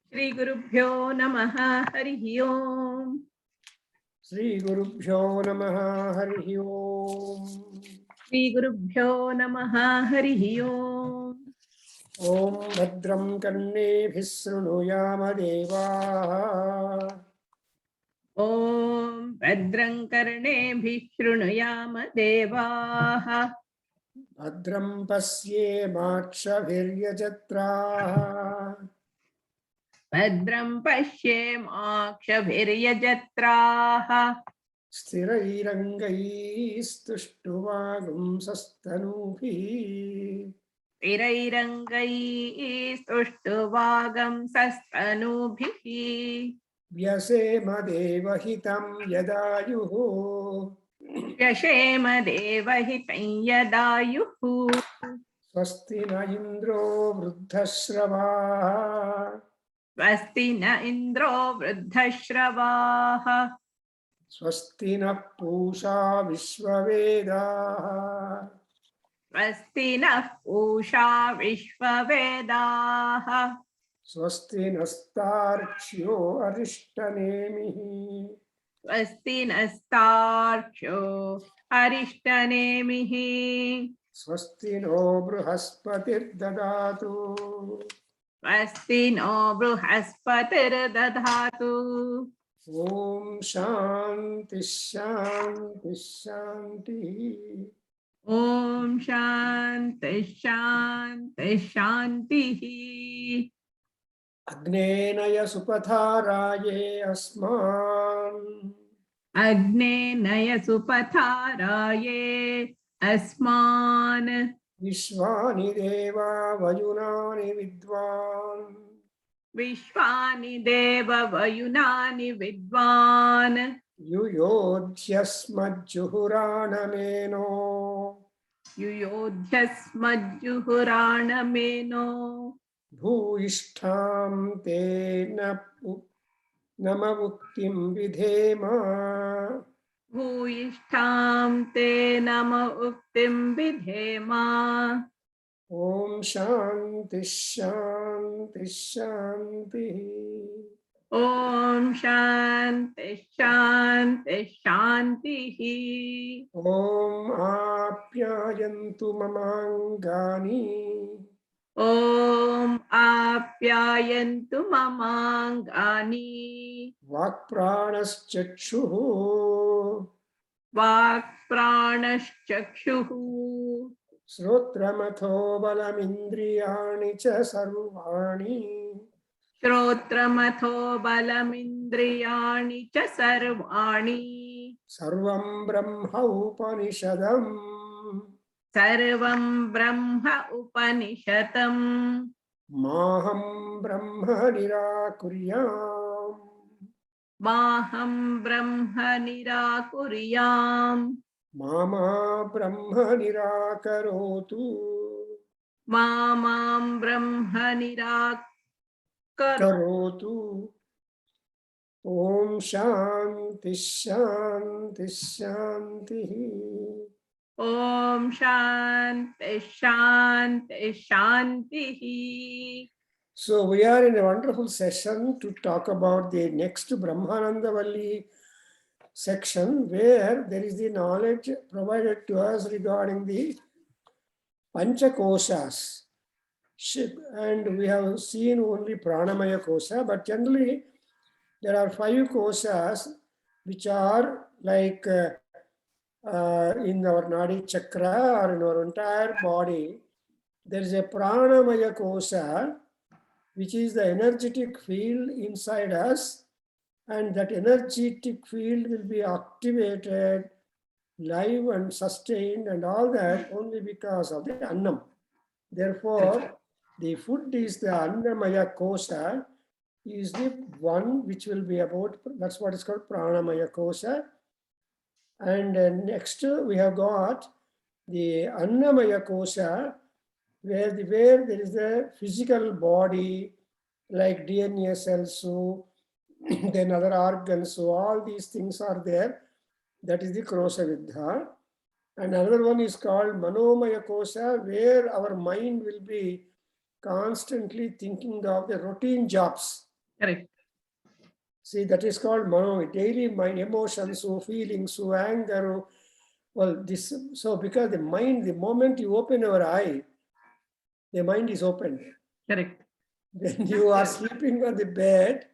श्री गुरुभ्यो नमः हरिः ओम्। श्री गुरुभ्यो नमः हरिः ओम्। श्री गुरुभ्यो नमः हरिः ओम्। ॐ भद्रं कर्णेभिः शृणुयाम देवाः। ॐ भद्रं कर्णेभिः शृणुयाम देवाः। भद्रं पश्येमाक्षभिर्यजत्राः। भद्रं पश्येमाक्षभिर्यजत्राः। स्थिरैरङ्गैस्तुष्टुवागुंसस्तनूभिः। स्थिरैरङ्गैः स्तुष्टुवागंसस्तनूभिः। व्यसेम देवहितं यदायुः। व्यशेम देवहितं यदायुः। स्वस्ति न इन्द्रो वृद्धश्रवाः। स्वस्ति न इन्द्रो वृद्धश्रवाः। स्वस्ति नः पूषा विश्ववेदाः। स्वस्ति नः पूषा विश्ववेदाः। स्वस्ति नस्तार्क्ष्यो अरिष्टनेमिः। स्वस्ति नस्तार्क्ष्यो अरिष्टनेमिः। स्वस्ति नो बृहस्पतिर्ददातु। स्वस्ति नो बृहस्पतिर्दधातु। ॐ शान्ति शान्ति शान्तिः। ॐ शान्ति शान्ति शान्तिः। अग्नेनय सुपथाराये अस्मान्। अग्ने नय सुपथाराये अस्मान्। विश्वानि देवा वयुनानि विद्वान्। विश्वानि देव वयुनानि विद्वान्। युयोध्यस्मज्जुहुराणमेनो। युयोध्यस्मज्जुहुराणमेनो। भूयिष्ठां ते नमवुक्तिं विधेम। भूयिष्ठां ते नम उक्तिं विधेम। ॐ शान्ति शान्ति शान्तिः। ॐ शान्ति शान्ति शान्तिः। ॐ आप्यायन्तु ममाङ्गानि। ॐ आप्यायन्तु ममाङ्गानि। वाक्प्राणश्चक्षुः। वाक्प्राणश्चक्षुः। श्रोत्रमथो बलमिन्द्रियाणि च सर्वाणि। श्रोत्रमथो बलमिन्द्रियाणि च सर्वाणि। सर्वं ब्रह्म उपनिषदम्। सर्वं ब्रह्म उपनिषदम्। माहं ब्रह्म निराकुर्याम्। माहं ब्रह्म निराकुर्याम्। मा ब्रह्म निराकरोतु। मां ब्रह्म निराकरोतु। करोतु। ॐ शान्ति शान्ति शान्तिः। ॐ शान्ति शान्ति शान्तिः। So we are in a wonderful session to talk about the next Brahmananda Valli section, where there is the knowledge provided to us regarding the Panchakoshas. And we have seen only Pranamaya Kosha, but generally there are 5 koshas which are like in our Nadi Chakra or in our entire body. There is a Pranamaya Kosha, which is the energetic field inside us, and that energetic field will be activated, live and sustained and all that only because of the Annam. Therefore, the food is the Annamaya Kosha, is the one which will be about, that's what is called Pranamaya Kosha. And next we have got the Annamaya Kosha, where there is a physical body like DNA cells, so then other organs, so all these things are there. That is the Krosha Vidya. And another one is called Manomaya Kosha, where our mind will be constantly thinking of the routine jobs. Correct. See, that is called mano, daily mind, emotions, so feelings, so anger. Well, this, so because the mind, the moment you open your eye, the mind is opened. Correct. When you are sleeping on the bed,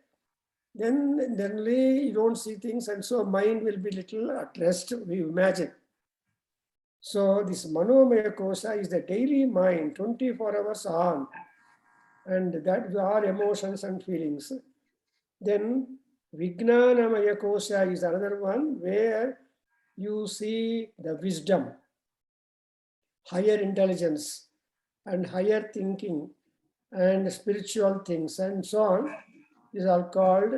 then generally you don't see things, and so mind will be little at rest, we imagine. So this Manomaya Kosha is the daily mind, 24 hours on, and that are emotions and feelings. Then Vijnanamaya Kosha is another one where you see the wisdom, higher intelligence, and higher thinking, and spiritual things, and so on. Is all called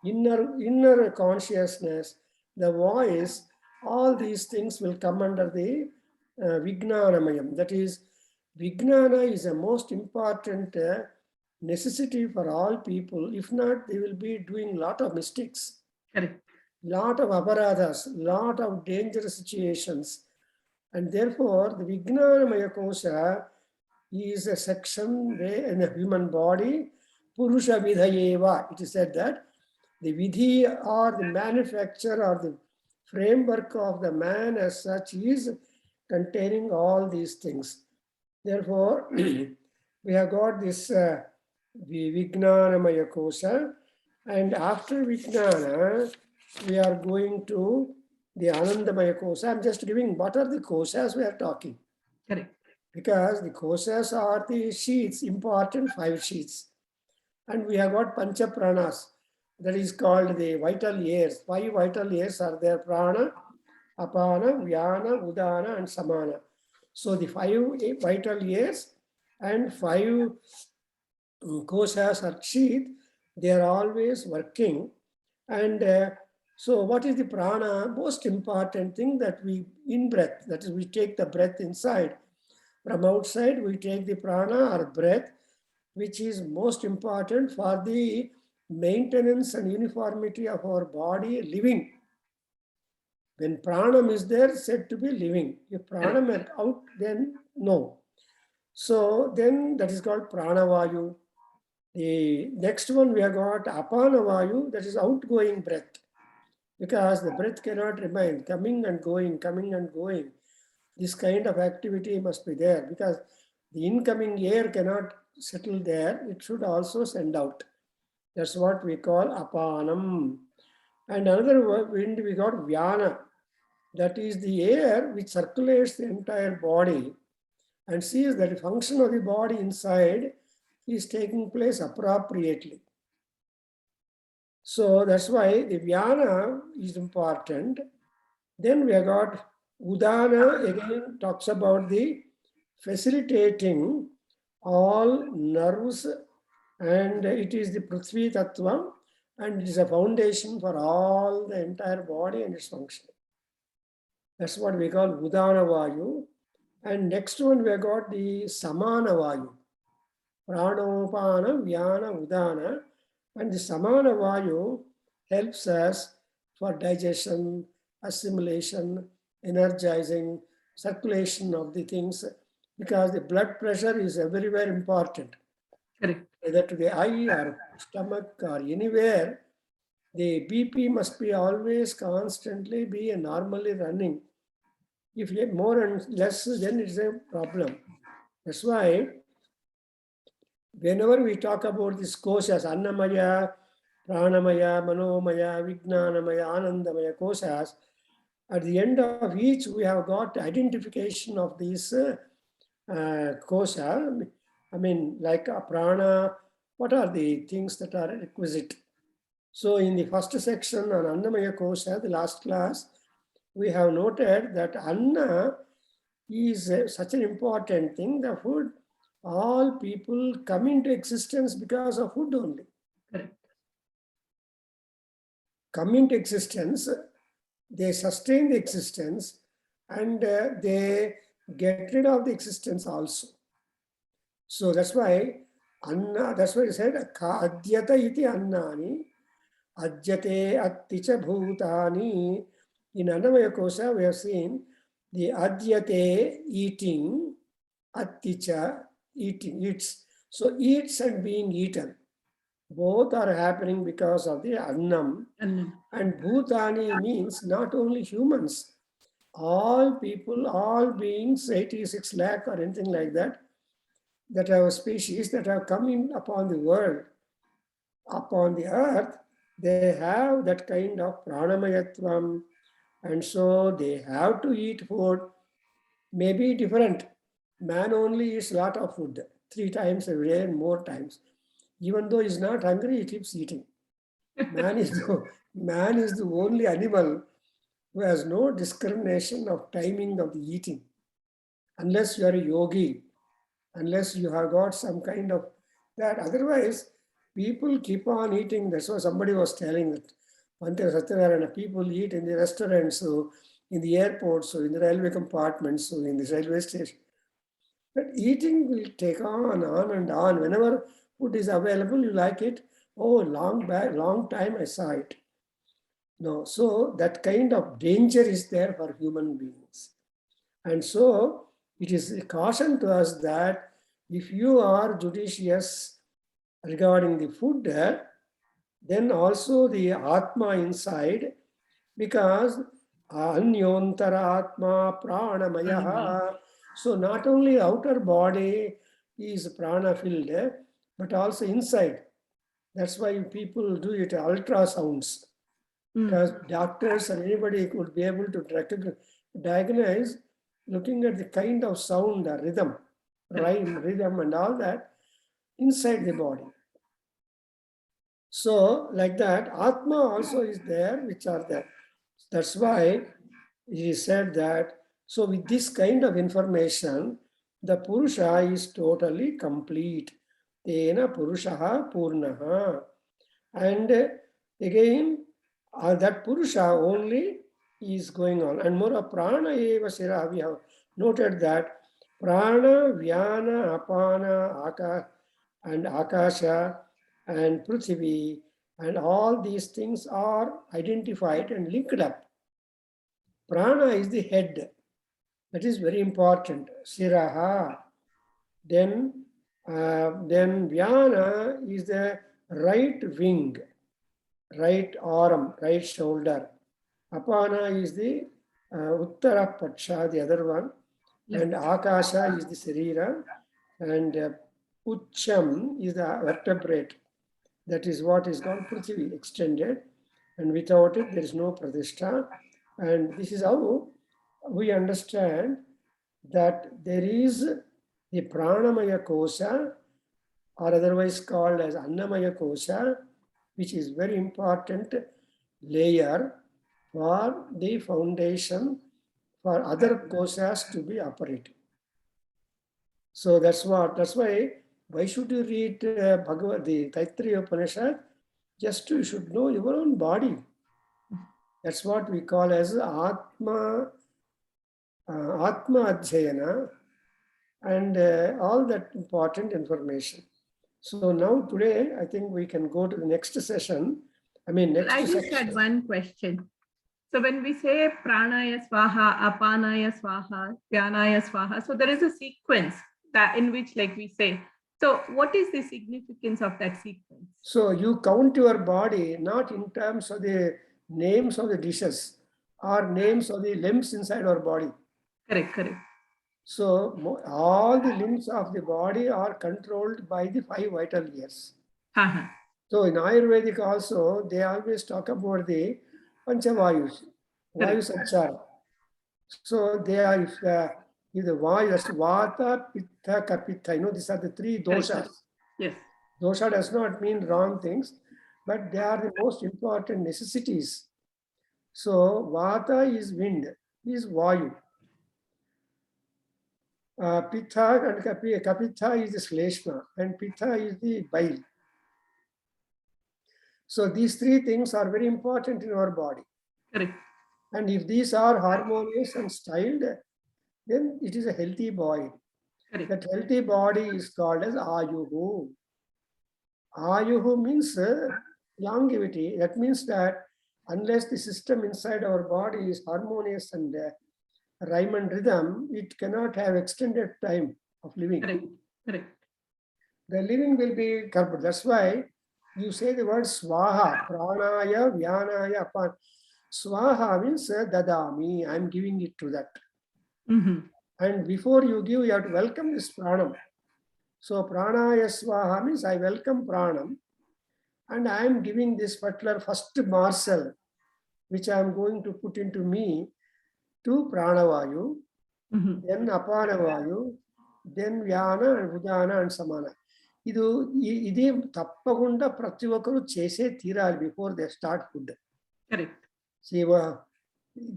inner consciousness, the voice. All these things will come under the Vijnanamayam. That is, Vijnana is the most important necessity for all people. If not, they will be doing lot of mistakes, Correct. lot of aparadhas, lot of dangerous situations. And therefore, the Vijnanamaya Kosha is a section where in a human body, Purusha Vidhayeva. It is said that the Vidhi or the manufacture or the framework of the man as such is containing all these things. Therefore, we have got this Vijnanamaya Kosha, and after Vijnana, we are going to the Anandamaya Kosha. I'm just giving what are the koshas we are talking. Correct. Because the koshas are the sheets, important 5 sheets. And we have got Pancha Pranas, that is called the vital airs. 5 vital airs are there: Prana, Apana, Vyana, Udana, and Samana. So the 5 vital airs and 5 koshas are sheath, they are always working. And so what is the prana? Most important thing that we in breath, that is we take the breath inside. From outside we take the prana or breath, which is most important for the maintenance and uniformity of our body living. When pranam is there, said to be living. If pranam is out, then no. So then that is called pranavayu. The next one we have got apanavayu, that is outgoing breath. Because the breath cannot remain coming and going, coming and going. This kind of activity must be there because the incoming air cannot settle there. It should also send out. That's what we call apanam. And another wind we got vyana. That is the air which circulates the entire body and sees that the function of the body inside is taking place appropriately. So that's why the Vyana is important. Then we have got Udana, again talks about the facilitating all nerves, and it is the Prithvi Tattva, and it is a foundation for all the entire body and its function. That's what we call Udana Vayu. And next one we have got the Samana Vayu. Pranopana, Vyana, Udana. And the Samana Vayu helps us for digestion, assimilation, energizing, circulation of the things, because the blood pressure is very important. Correct. Whether to the eye or stomach or anywhere, the BP must be always constantly be normally running. If you have more and less, then it's a problem. That's why whenever we talk about these koshas, Annamaya, Pranamaya, Manomaya, Vijnanamaya, Anandamaya koshas, at the end of each we have got identification of these kosha. I mean, like a prana, what are the things that are requisite? So in the first section on Annamaya kosha, the last class, we have noted that Anna is such an important thing. The food, all people come into existence because of food only. Correct. Come into existence, they sustain the existence, and they get rid of the existence also. So that's why Anna, that's why he said, Adyata iti annani, Adyate atticha bhutani. In Annamaya Kosha, we have seen the Adyate, eating, Atticha, eating, eats. So eats and being eaten. Both are happening because of the Annam. Annam. And Bhutani means not only humans, all people, all beings, 86 lakh or anything like that, that have species that have come in upon the world, upon the earth, they have that kind of pranamayatvam, and so they have to eat food, maybe different. Man only eats lot of food, 3 times a day and more times. Even though he's not hungry, he keeps eating. Man is the only animal who has no discrimination of timing of the eating. Unless you are a yogi, unless you have got some kind of that. Otherwise, people keep on eating. That's what somebody was telling that Bhante Satyanarayana, people eat in the restaurants, so in the airports, so in the railway compartments, so in the railway station. But eating will take on and on. Whenever food is available, you like it. Oh, long time I saw it. No, so that kind of danger is there for human beings. And so it is a caution to us that if you are judicious regarding the food, then also the Atma inside, because Anyontara Atma Pranamaya. So not only outer body is prana filled, but also inside. That's why people do it ultrasounds. Because doctors or anybody could be able to diagnose looking at the kind of sound, the rhythm, rhythm and all that inside the body. So like that, Atma also is there, which are there. That's why he said that, so with this kind of information, the Purusha is totally complete. Tena Purushaha Purnaha. And again, that Purusha only is going on. And more of Prana eva Sira, we have noted that Prana, Vyana, Apana, Aka, and Akasha, and Prithvi, and all these things are identified and linked up. Prana is the head. That is very important. Siraha. Then Vyana is the right wing, right arm, right shoulder. Apana is the Uttara Paksha, the other one. And Akasha is the Sarira. And Ucham is the vertebrate. That is what is called Prithvi, extended. And without it, there is no Pradishta. And this is how we understand that there is the Pranamaya Kosha, or otherwise called as Annamaya Kosha, which is very important layer for the foundation for other koshas to be operating. So that's why should you read Bhagavad, the Taittiriya Upanishad? Just you should know your own body. That's what we call as Atma Adhyayana, and all that important information. So now today, I think we can go to the next session. I just had one question. So when we say pranaya swaha, apanaya swaha, dhyanaya swaha, so there is a sequence that in which, like we say, so what is the significance of that sequence? So you count your body not in terms of the names of the dishes or names of the limbs inside our body. Correct. So all the limbs of the body are controlled by the 5 vital gears. So in Ayurvedic also, they always talk about the Panchavayus, Vayu Sanchara. So they are, if the Vayu, that's Vata, Pitta, Kapitha, these are the 3 doshas. Yes. Dosha does not mean wrong things, but they are the most important necessities. So Vata is wind, is Vayu. Pitta and Kapitha is the Shleshma, and Pitta is the bile. So these 3 things are very important in our body. Correct. And if these are harmonious and styled, then it is a healthy body. Correct. That healthy body is called as Ayuhu. Ayuhu means longevity. That means that unless the system inside our body is harmonious and rhyme and rhythm, it cannot have extended time of living. Correct. The living will be curbed. That's why you say the word swaha, pranaya, vyanaya, apan. Swaha means dadami, I'm giving it to that. Mhm. And before you give, you have to welcome this pranam. So pranaya swaha means I welcome pranam, and I am giving this particular first morsel, which I am going to put into me, to pranavayu, Mhm. then apanavayu, then vyana and udana and samana. ఇది తప్పకుండా ప్రతి ఒక్కరు చేసే తీరాలి before they start food. Correct.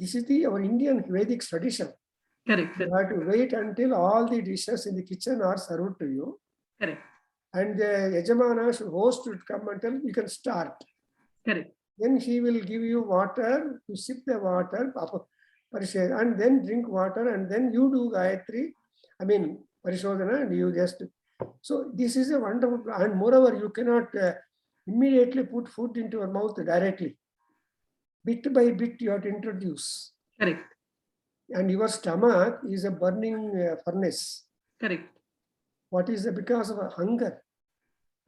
This is our Indian Vedic tradition. Correct. You have to wait until all the dishes in the kitchen are served to you. Correct. And the Yajamana host should come and tell you can start. Correct. Then he will give you water, to sip the water, and then drink water, and then you do Gayatri, Parishodhana, and you just. So this is a wonderful, and moreover, you cannot immediately put food into your mouth directly. Bit by bit, you have to introduce. Correct. And your stomach is a burning furnace. Correct. What is it? Because of a hunger.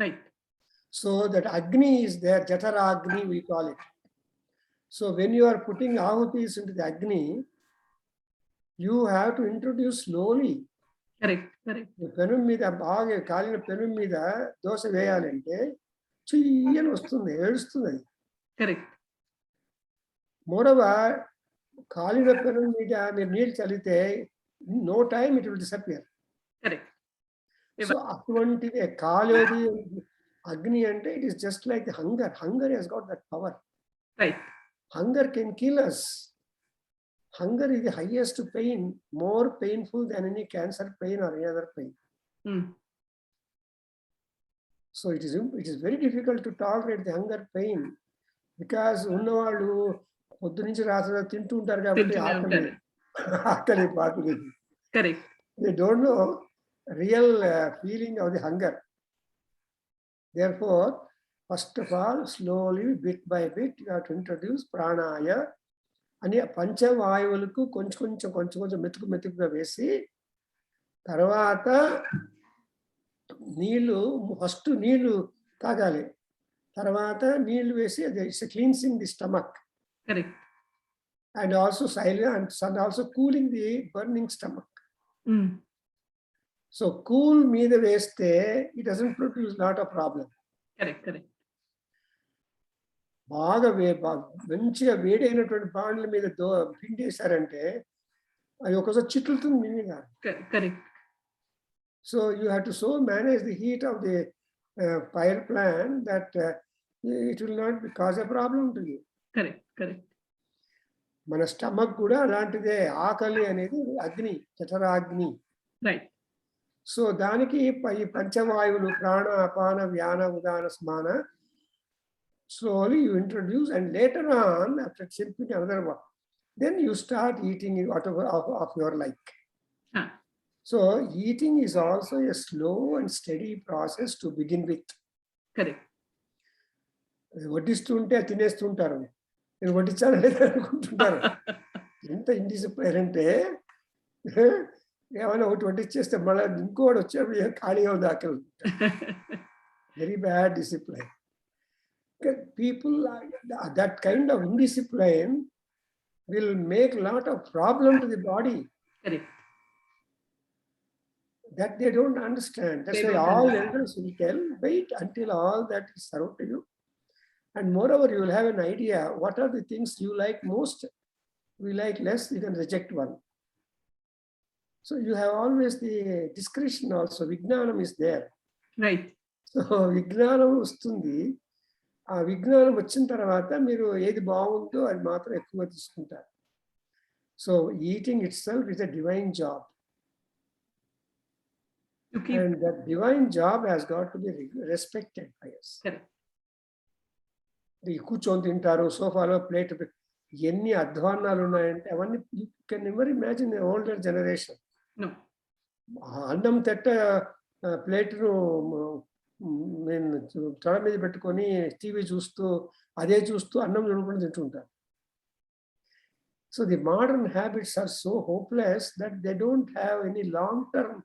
Right. So that Agni is there, Jatara Agni we call it. So when you are putting ahutis into the Agni, you have to introduce slowly. Correct. Correct. పెనం మీద బాగా కాలిన పెనం మీద దోశ వేయాలంటే చెయ్యని వస్తుంది, ఏడుస్తుంది అది. Correct. మోరవర్ కాలిన పెనం మీద మీరు నీళ్ళు చల్లితే no time it will disappear. Correct. So అటువంటిది కాలేది అగ్ని అంటే it is just like the hunger. Hunger has got that power. Right. Hunger can kill us. Hunger is the highest pain, more painful than any cancer pain or any other pain. So it is very difficult to tolerate the hunger pain because ఉన్నవాళ్ళు పొద్దు నుంచి రాత్రి తింటూ ఉంటారు కాబట్టి ఆకలి పాకలి. Correct. They don't know real feeling of the hunger. Therefore, first of all, slowly, bit by bit, you have to introduce pranaya. అని పంచవాయువులకు కొంచెం మెతుకుగా వేసి తర్వాత ఫస్ట్ నీళ్లు తాగాలి, తర్వాత నీళ్లు వేసి అది cleansing the stomach. Correct. And also silence and also cooling the burning stomach. So cool మీద వేస్తే it doesn't produce lot of problem. Correct. Correct. బాగా మంచిగా వేడైనటువంటి బాండ్ల మీద పిండేశారంటే అది ఒకసారి చిట్లుతుంది మీ మీద. Correct. So you have to so manage the heat of the fire plant that it will not cause a problem to you. Correct. Correct. మన stomach కూడా అలాంటిదే. ఆకలి అనేది అగ్ని, జఠరాగ్ని. Right. సో దానికి ఈ పంచవాయువులు ప్రాణ అపాన వ్యాన ఉదాన సమాన slowly you introduce, and later on, after sipping another one, then you start eating whatever of your like. So eating is also a slow and steady process to begin with. Correct. వడ్డిస్తుంటే తినేస్తుంటారు, నేను వడ్డించాలని అనుకుంటుంటారు. ఎంత indiscipline అంటే ఏమైనా ఒకటి వడ్డిచ్చేస్తే మళ్ళీ ఇంకోటి వచ్చే ఖాళీగా ఉంది ఆకలి. Very bad discipline. People, that kind of indiscipline will make a lot of problem to the body. Correct. That they don't understand. That's why all elders will tell, wait until all that is served to you. And moreover, you will have an idea what are the things you like most, we like less, you can reject one. So you have always the discretion also. Vijnanam is there. Right. So Vijnanam వస్తుంది. ఆ విజ్ఞానం వచ్చిన తర్వాత మీరు ఏది బాగుందో అది మాత్రం ఎక్కువ తీసుకుంటారు. So eating it self is a divine job. And that divine job has got to be respected by us. కూర్చొని తింటారు సోఫాలో ప్లేట్, ఎన్ని అధ్వాన్నాలు ఉన్నాయంటే అవన్నీ you can never imagine older generation. అన్నం తెట్ట ప్లేట్ను నేను తొడ మీద పెట్టుకొని టీవీ చూస్తూ అదే చూస్తూ అన్నం చూడకుండా తింటుంటారు. So the modern habits are so hopeless that they don't have any long term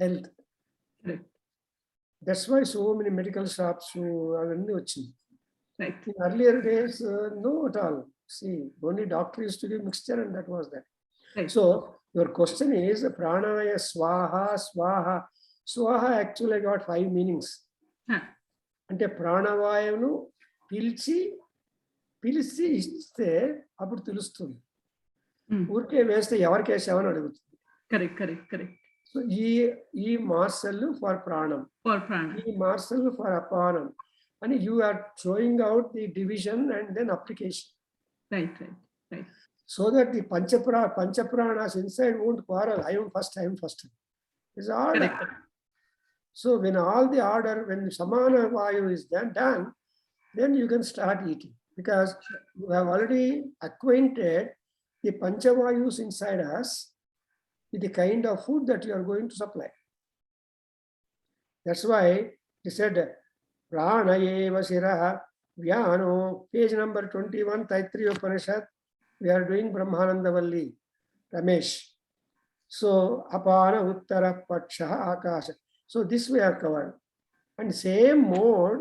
health. That's why so many medical shops అవన్నీ వచ్చింది. Right. In earlier days, no at all. See, only doctor used to give mixture and that was that. Right. So your question is pranaya swaha swaha. Swaha actually got 5 meanings. Huh. అంటే ప్రాణవాయువును పిలిచి ఇస్తే అప్పుడు తెలుస్తుంది. ఊరికే వేస్తే ఎవరికి వేసామని అడుగుతుంది. Correct. So ఈ మార్సల్ ఫర్ ప్రాణం, ఈ మార్సల్ ఫర్ అపానం అని you are throwing out the division and then application. Right. So that the panchapranas inside won't quarrel. I am first. It's order. Correct. So when all the order, when samana vayu is done, then you can start eating, because you have already acquainted the panchavayus inside us with the kind of food that you are going to supply. That's why he said, prana eva siraha vyano, page number 21, Taittiriya Upanishad. We are doing Brahmanandavalli, Ramesh. So apana uttara paksha akasha. So this we have covered. And same mode,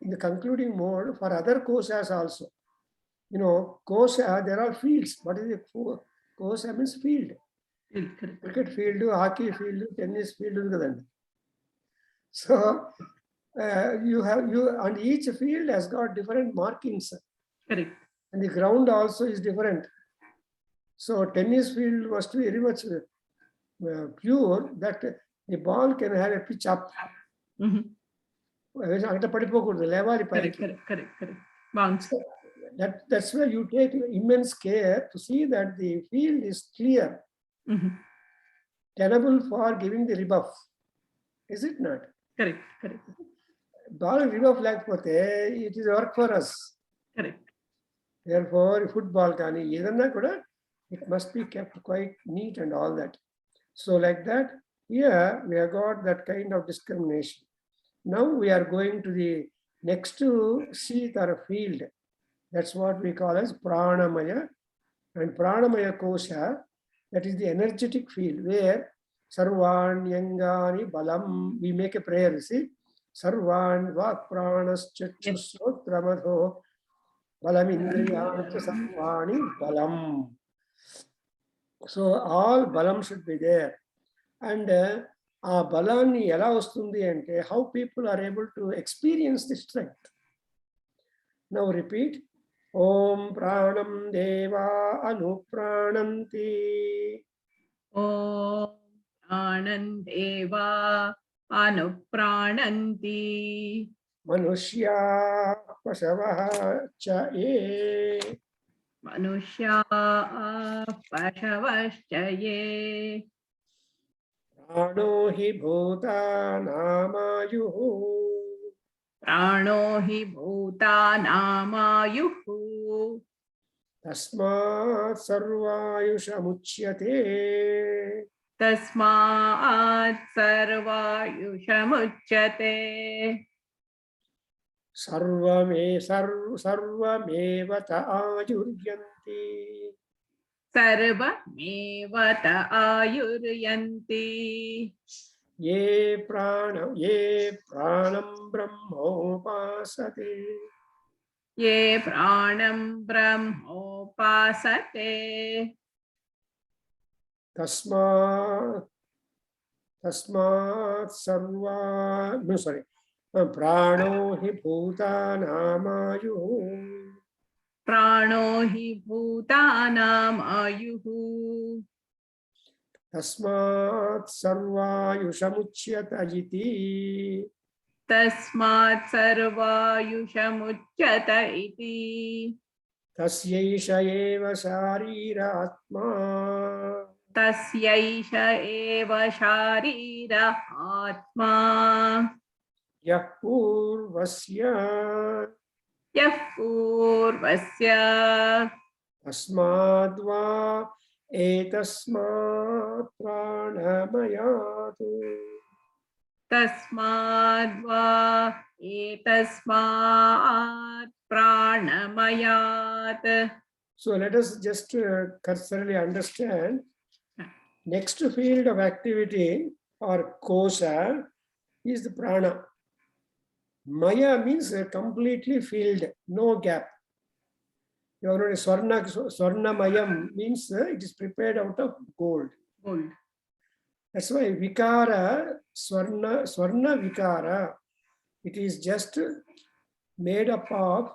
in the concluding mode, for other kosas also. You know, kosa, there are fields. What is it? Kosa means field. Correct. Cricket field, hockey field, tennis field. So you and each field has got different markings. Correct. And the ground also is different. So tennis field must be very much pure that the ball can have a pitch up. Correct. Bounce. That's where you take immense care to see that the field is clear, tenable for giving the rebuff. Is it not? Correct. Ball rebuff like it is work for us. Correct. Therefore, football kani edanna kuda it must be kept quite neat and all that. So like that, here we have got that kind of discrimination. Now we are going to the next sheath or field. That's what we call as pranamaya. And pranamaya kosha, that is the energetic field where sarvan yangani balam, we make a prayer, you see, sarvan vak pranas chakshusotramadho balam indriyani sarvani balam. So all balam should be there. And ఆ బలాన్ని ఎలా వస్తుంది అంటే how people are able to experience the strength. Now repeat. Om pranam deva anuprananti. Om pranam deva anuprananti. Manushya pasavah cha ye. Manushya pasavascha ye. Prano hi bhutanāmayuhu. Prano hi bhutanāmayuhu. Tasmāt sarvāyushamuchyate. Tasmāt sarvāyushamuchyate. Sarvameva ayuryanti. Sarvamevata ayuryanti. Ye pranam brahmopasate. Ye pranam brahmopasate. Tasmat sarva, no sorry, prano hi bhutanāmayuhu. Prano hi bhutanam ayuhu. Tasmat sarvāyushamuchyata iti. Tasmat sarvāyushamuchyata iti. Tasyaisha eva sharira atma. Tasyaisha eva sharira atma. Yah purvasya. Yah purvasya. Tasmadva etasmat pranamayatu. Tasmadva etasmat pranamayat. So let us just cursorily understand. Next field of activity or kosha is the prana. Maya means completely filled, no gap. You have noticed Swarna Mayam means it is prepared out of gold. Gold. That's why Vikara, Swarna Vikara, it is just made up of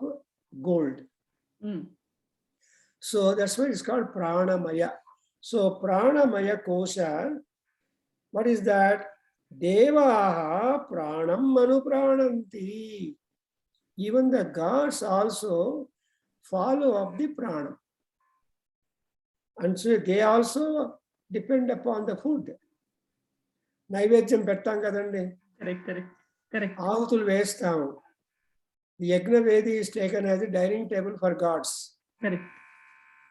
gold. Mm. So that's why it's called Pranamaya. So Pranamaya Kosha, what is that? Devaha Pranam Manuprananti. Even the gods also follow up the Pranam. And so they also depend upon the food. నైవేద్యం పెట్టాం కదండి. Correct. ఆహుతులు వేస్తాం. The Yagna Vedi is taken as a dining table for gods. Correct.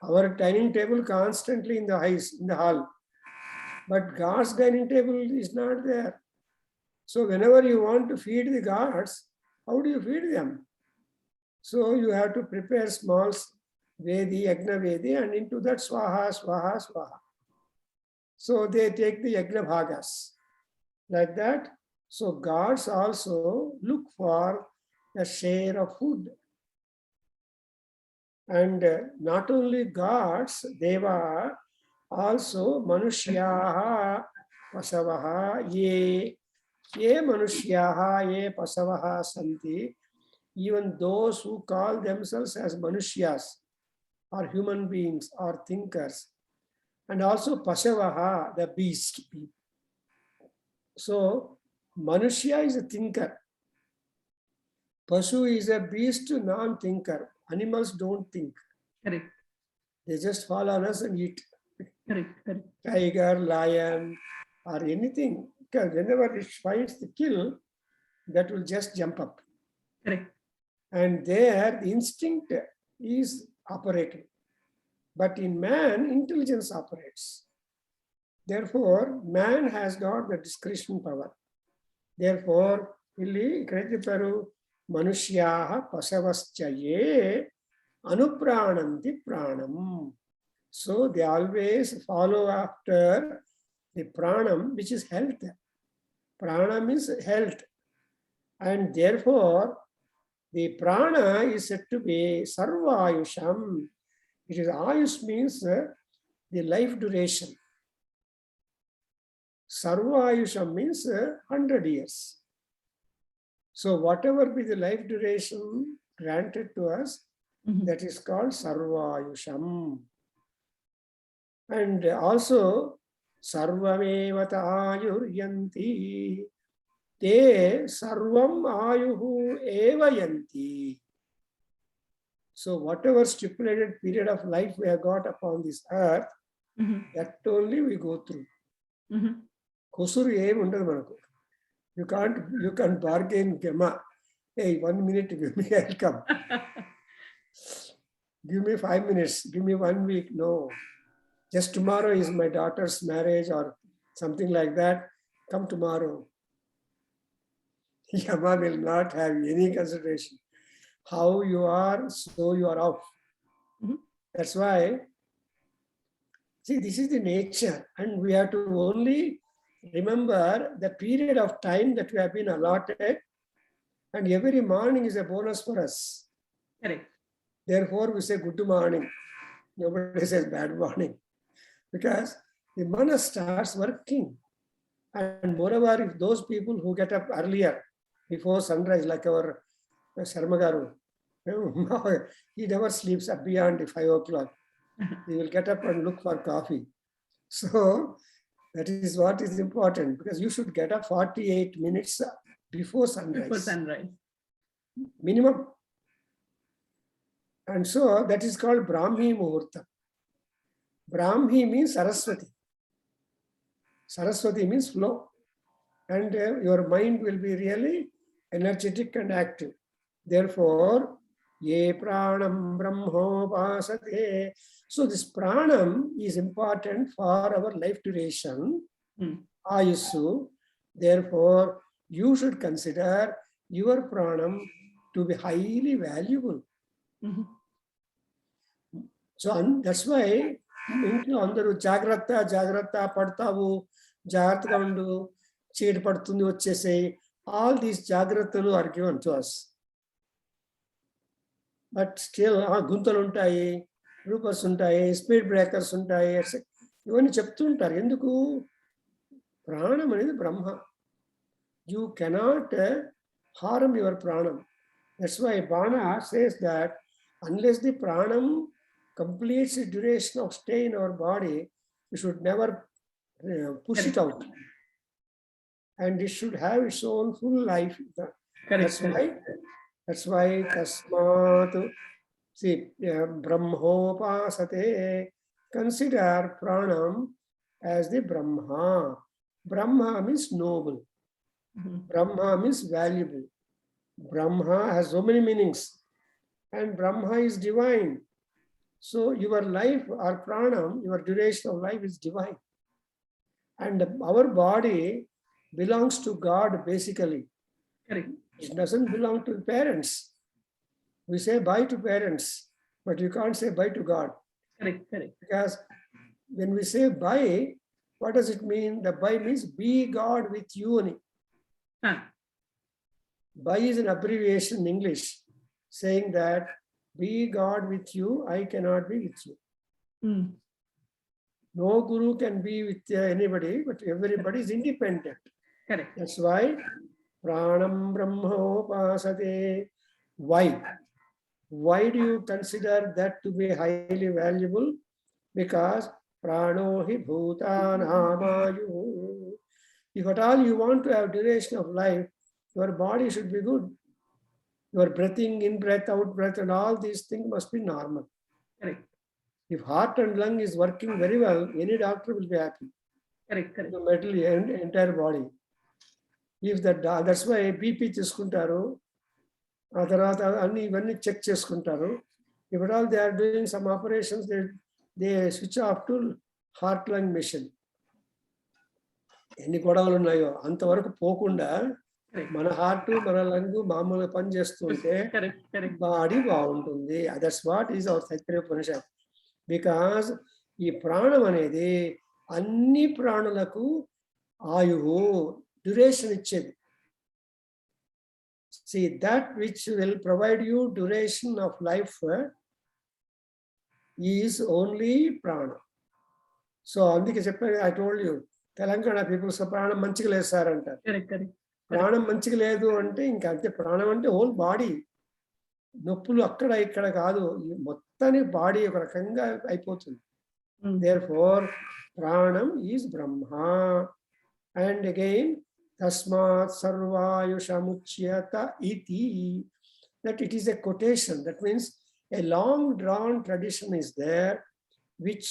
Our dining table constantly in the hall. But God's dining table is not there. So whenever you want to feed the gods, how do you feed them? So you have to prepare small Vedi, Yagna Vedi, and into that Swaha, Swaha, Swaha. So they take the Yagna Bhagas. Like that. So gods also look for a share of food. And not only gods, Deva, also Manushyaha, Pasavaha, ye Manushyaha, ye Pasavaha Santi, even those who call themselves as Manushyas, or human beings, or thinkers, and also Pasavaha, the beast people. So, Manushya is a thinker. Pasu is a beast, non-thinker. Animals don't think. Correct. They just fall on us and eat. Correct. Tiger, lion, or anything. Because whenever it finds the kill, that will just jump up. Correct. And there, the instinct is operating. But in man, intelligence operates. Therefore, man has got the discretion power. Therefore, illi krediparu manushyaha pasavaschaye anuprananti pranam. So they always follow after the pranam, which is health. Pranam is health. And therefore, the prana is said to be sarvayusham. It is ayush means the life duration. Sarvayusham means 100 years. So whatever be the life duration granted to us, that is called Sarvayusham. And also, Sarvamevata ayuryanti, te sarvam ayuhu evayanti. So whatever stipulated period of life we have got upon this earth, that only we go through. Kosuru em undadu manaku. You can't bargain, Gema. Hey, 1 minute, give me, I'll come. Give me 5 minutes, give me 1 week. No. Just tomorrow is my daughter's marriage or something like that. Come tomorrow. Yama will not have any consideration. How you are, so you are off. That's why, see, this is the nature. And we have to only remember the period of time that we have been allotted, and every morning is a bonus for us. Correct. Therefore, we say good morning. Nobody says bad morning. Because the mana starts working. And moreover, if those people who get up earlier, before sunrise, like our Sharmagaru, he never sleeps up beyond 5 o'clock. He will get up and look for coffee. So, that is what is important, because you should get up 48 minutes before sunrise. Before sunrise. Minimum. And so that is called Brahmi Muhurta. Brahmi means Saraswati. Saraswati means flow. And your mind will be really energetic and active. Therefore, ye pranam brahmopasate. So this pranam is important for our life duration, ayusu. Therefore, you should consider your pranam to be highly valuable. So that's why ఇంట్లో అందరూ జాగ్రత్త పడతావు, జాగ్రత్తగా ఉండు, చీడ పడుతుంది వచ్చేసేయి, all these jagratalu are given to us. But still, guntalu untayi, roopas untayi, speed breakers untayi, etc. ఇవన్నీ చెప్తుంటారు. ఎందుకు? ప్రాణం అనేది బ్రహ్మ. You cannot harm your pranam. That's why Bana says that unless the pranam completes the duration of stay in our body, we should never push it out. And it should have its own full life. That's why tasmat, see, brahmopasate, consider pranam as the Brahma. Brahma means noble. Brahma means valuable. Brahma has so many meanings, and Brahma is divine. So your life or pranam, your duration of life is divine. And our body belongs to God basically. Correct. It doesn't belong to parents. We say bye to parents, but you can't say bye to God. Correct, correct. Because when we say bye, what does it mean? The bye means be God with you. Bye is an abbreviation in English saying that be God with you, I cannot be with you. No guru can be with anybody, but everybody is independent. Correct. That's why pranam brahmopasate. Why? Why do you consider that to be highly valuable? Because prano hi bhutanamayu. If at all you want to have duration of life, your body should be good. Your breathing in, breath out, breath, and all these things must be normal. Correct. If heart and lung is working very well, any doctor will be happy. Correct, correct. The metal entire body. If that, that's why BP తీసుకుంటారు, ఆ తర్వాత అన్ని ఇవన్నీ check చేసుకుంటారు. If at all they are doing some operations, they switch off to heart lung machine. ఎన్ని గొడవలు ఉన్నాయో అంతవరకు పోకుండా మన హార్ట్ మన లంగ్ మామూలుగా పని చేస్తుంటే బాడీ బాగుంటుంది. That's what is our Taittiriyopanishad. Because ఈ ప్రాణం అనేది అన్ని ప్రాణులకు ఆయువు డ్యూరేషన్ ఇచ్చేది. See, that which will provide you duration of life is only prana. So అందుకే చెప్పాను, I told you, Telangana people's ప్రాణం మంచిగా లేదు సార్ అంటారు. ప్రాణం మంచిగా లేదు అంటే ఇంకా అంతే. ప్రాణం అంటే హోల్ బాడీ. నొప్పులు అక్కడ ఇక్కడ కాదు, మొత్తాన్ని బాడీ ఒక రకంగా అయిపోతుంది. Therefore pranam is Brahma. And again, tasmat sarvayushamuchyata iti, that it is a quotation. That means a long drawn tradition is there which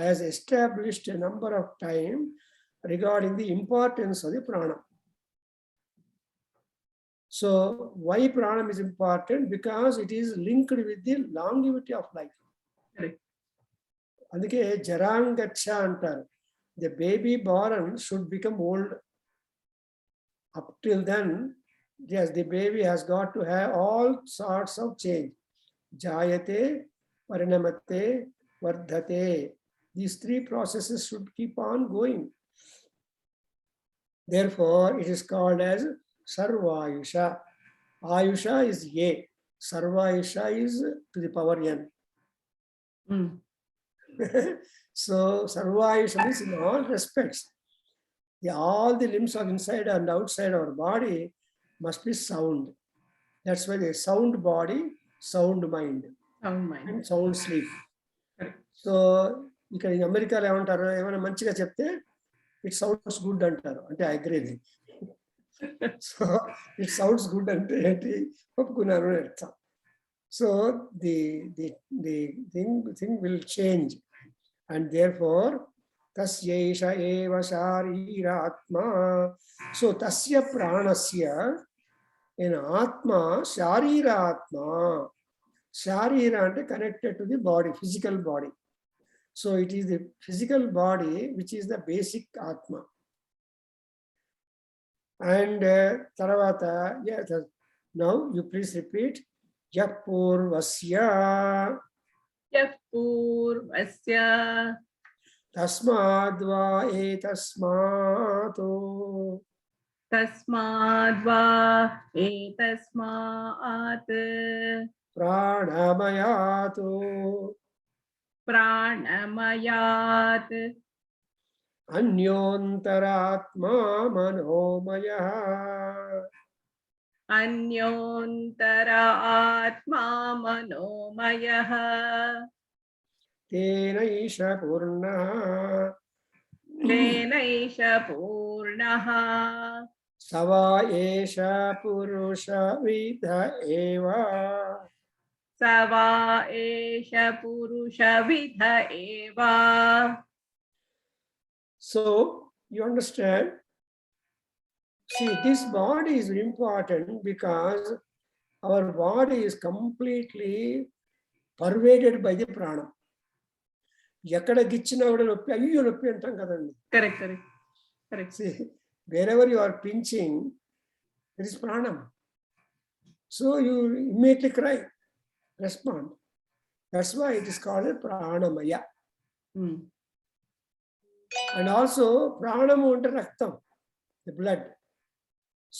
has established a number of time regarding the importance of the pranam. So why pranam is important? Because it is linked with the longevity of life. అందుకే జరాంగచ్చ అంటారు. The baby born should become old. Up till then, yes, the baby has got to have all sorts of change. Jayate, parinamate, vardhate. These three processes should keep on going. Therefore, it is called as Sarvayusha. Ayusha is A. Sarvayusha is to the power N. So Sarvayusha means in all respects, all the limbs of inside and outside our body must be sound. That's why there's sound body, sound mind, and sound sleep. So ఇక్కడ అమెరికాలో ఏమంటారు, ఏమైనా మంచిగా చెప్తే it sounds good అంటారు. అంటే I agree. So it sounds good అంటే ఏంటి, ఒప్పుకున్నారు అని అర్థం. So the thing will change, and therefore tasya eva shariratma. So tasya pranasya, in atma shariratma. Sharira ante connected to the body, physical body. So it is the physical body which is the basic atma. And taravata, yeah, now you please repeat. Yapurvasya. Yapurvasya. Tasmadva etasmato. तस्माद्वा एतस्मात् प्राणमयात् प्राणमयात् अन्योन्तरात्मा मनोमयः अन्योन्तरा आत्मा मनोमयः तेनैष पूर्णः तेनैष पूर्णः स वा एष पुरुषविद एव स वा एष पुरुषविद एव. So you understand, see, this body is important because our body is completely pervaded by the prana. ఎక్కడ గిచ్చినా కూడా నొప్పి, అయ్యో నొప్పి అంటాం కదండి. Correct, correct, correct. See, wherever you are pinching, there is pranam. So you immediately cry, respond. That's why it is called a pranamaya. And also ప్రాణము అంటే రక్తం, the blood.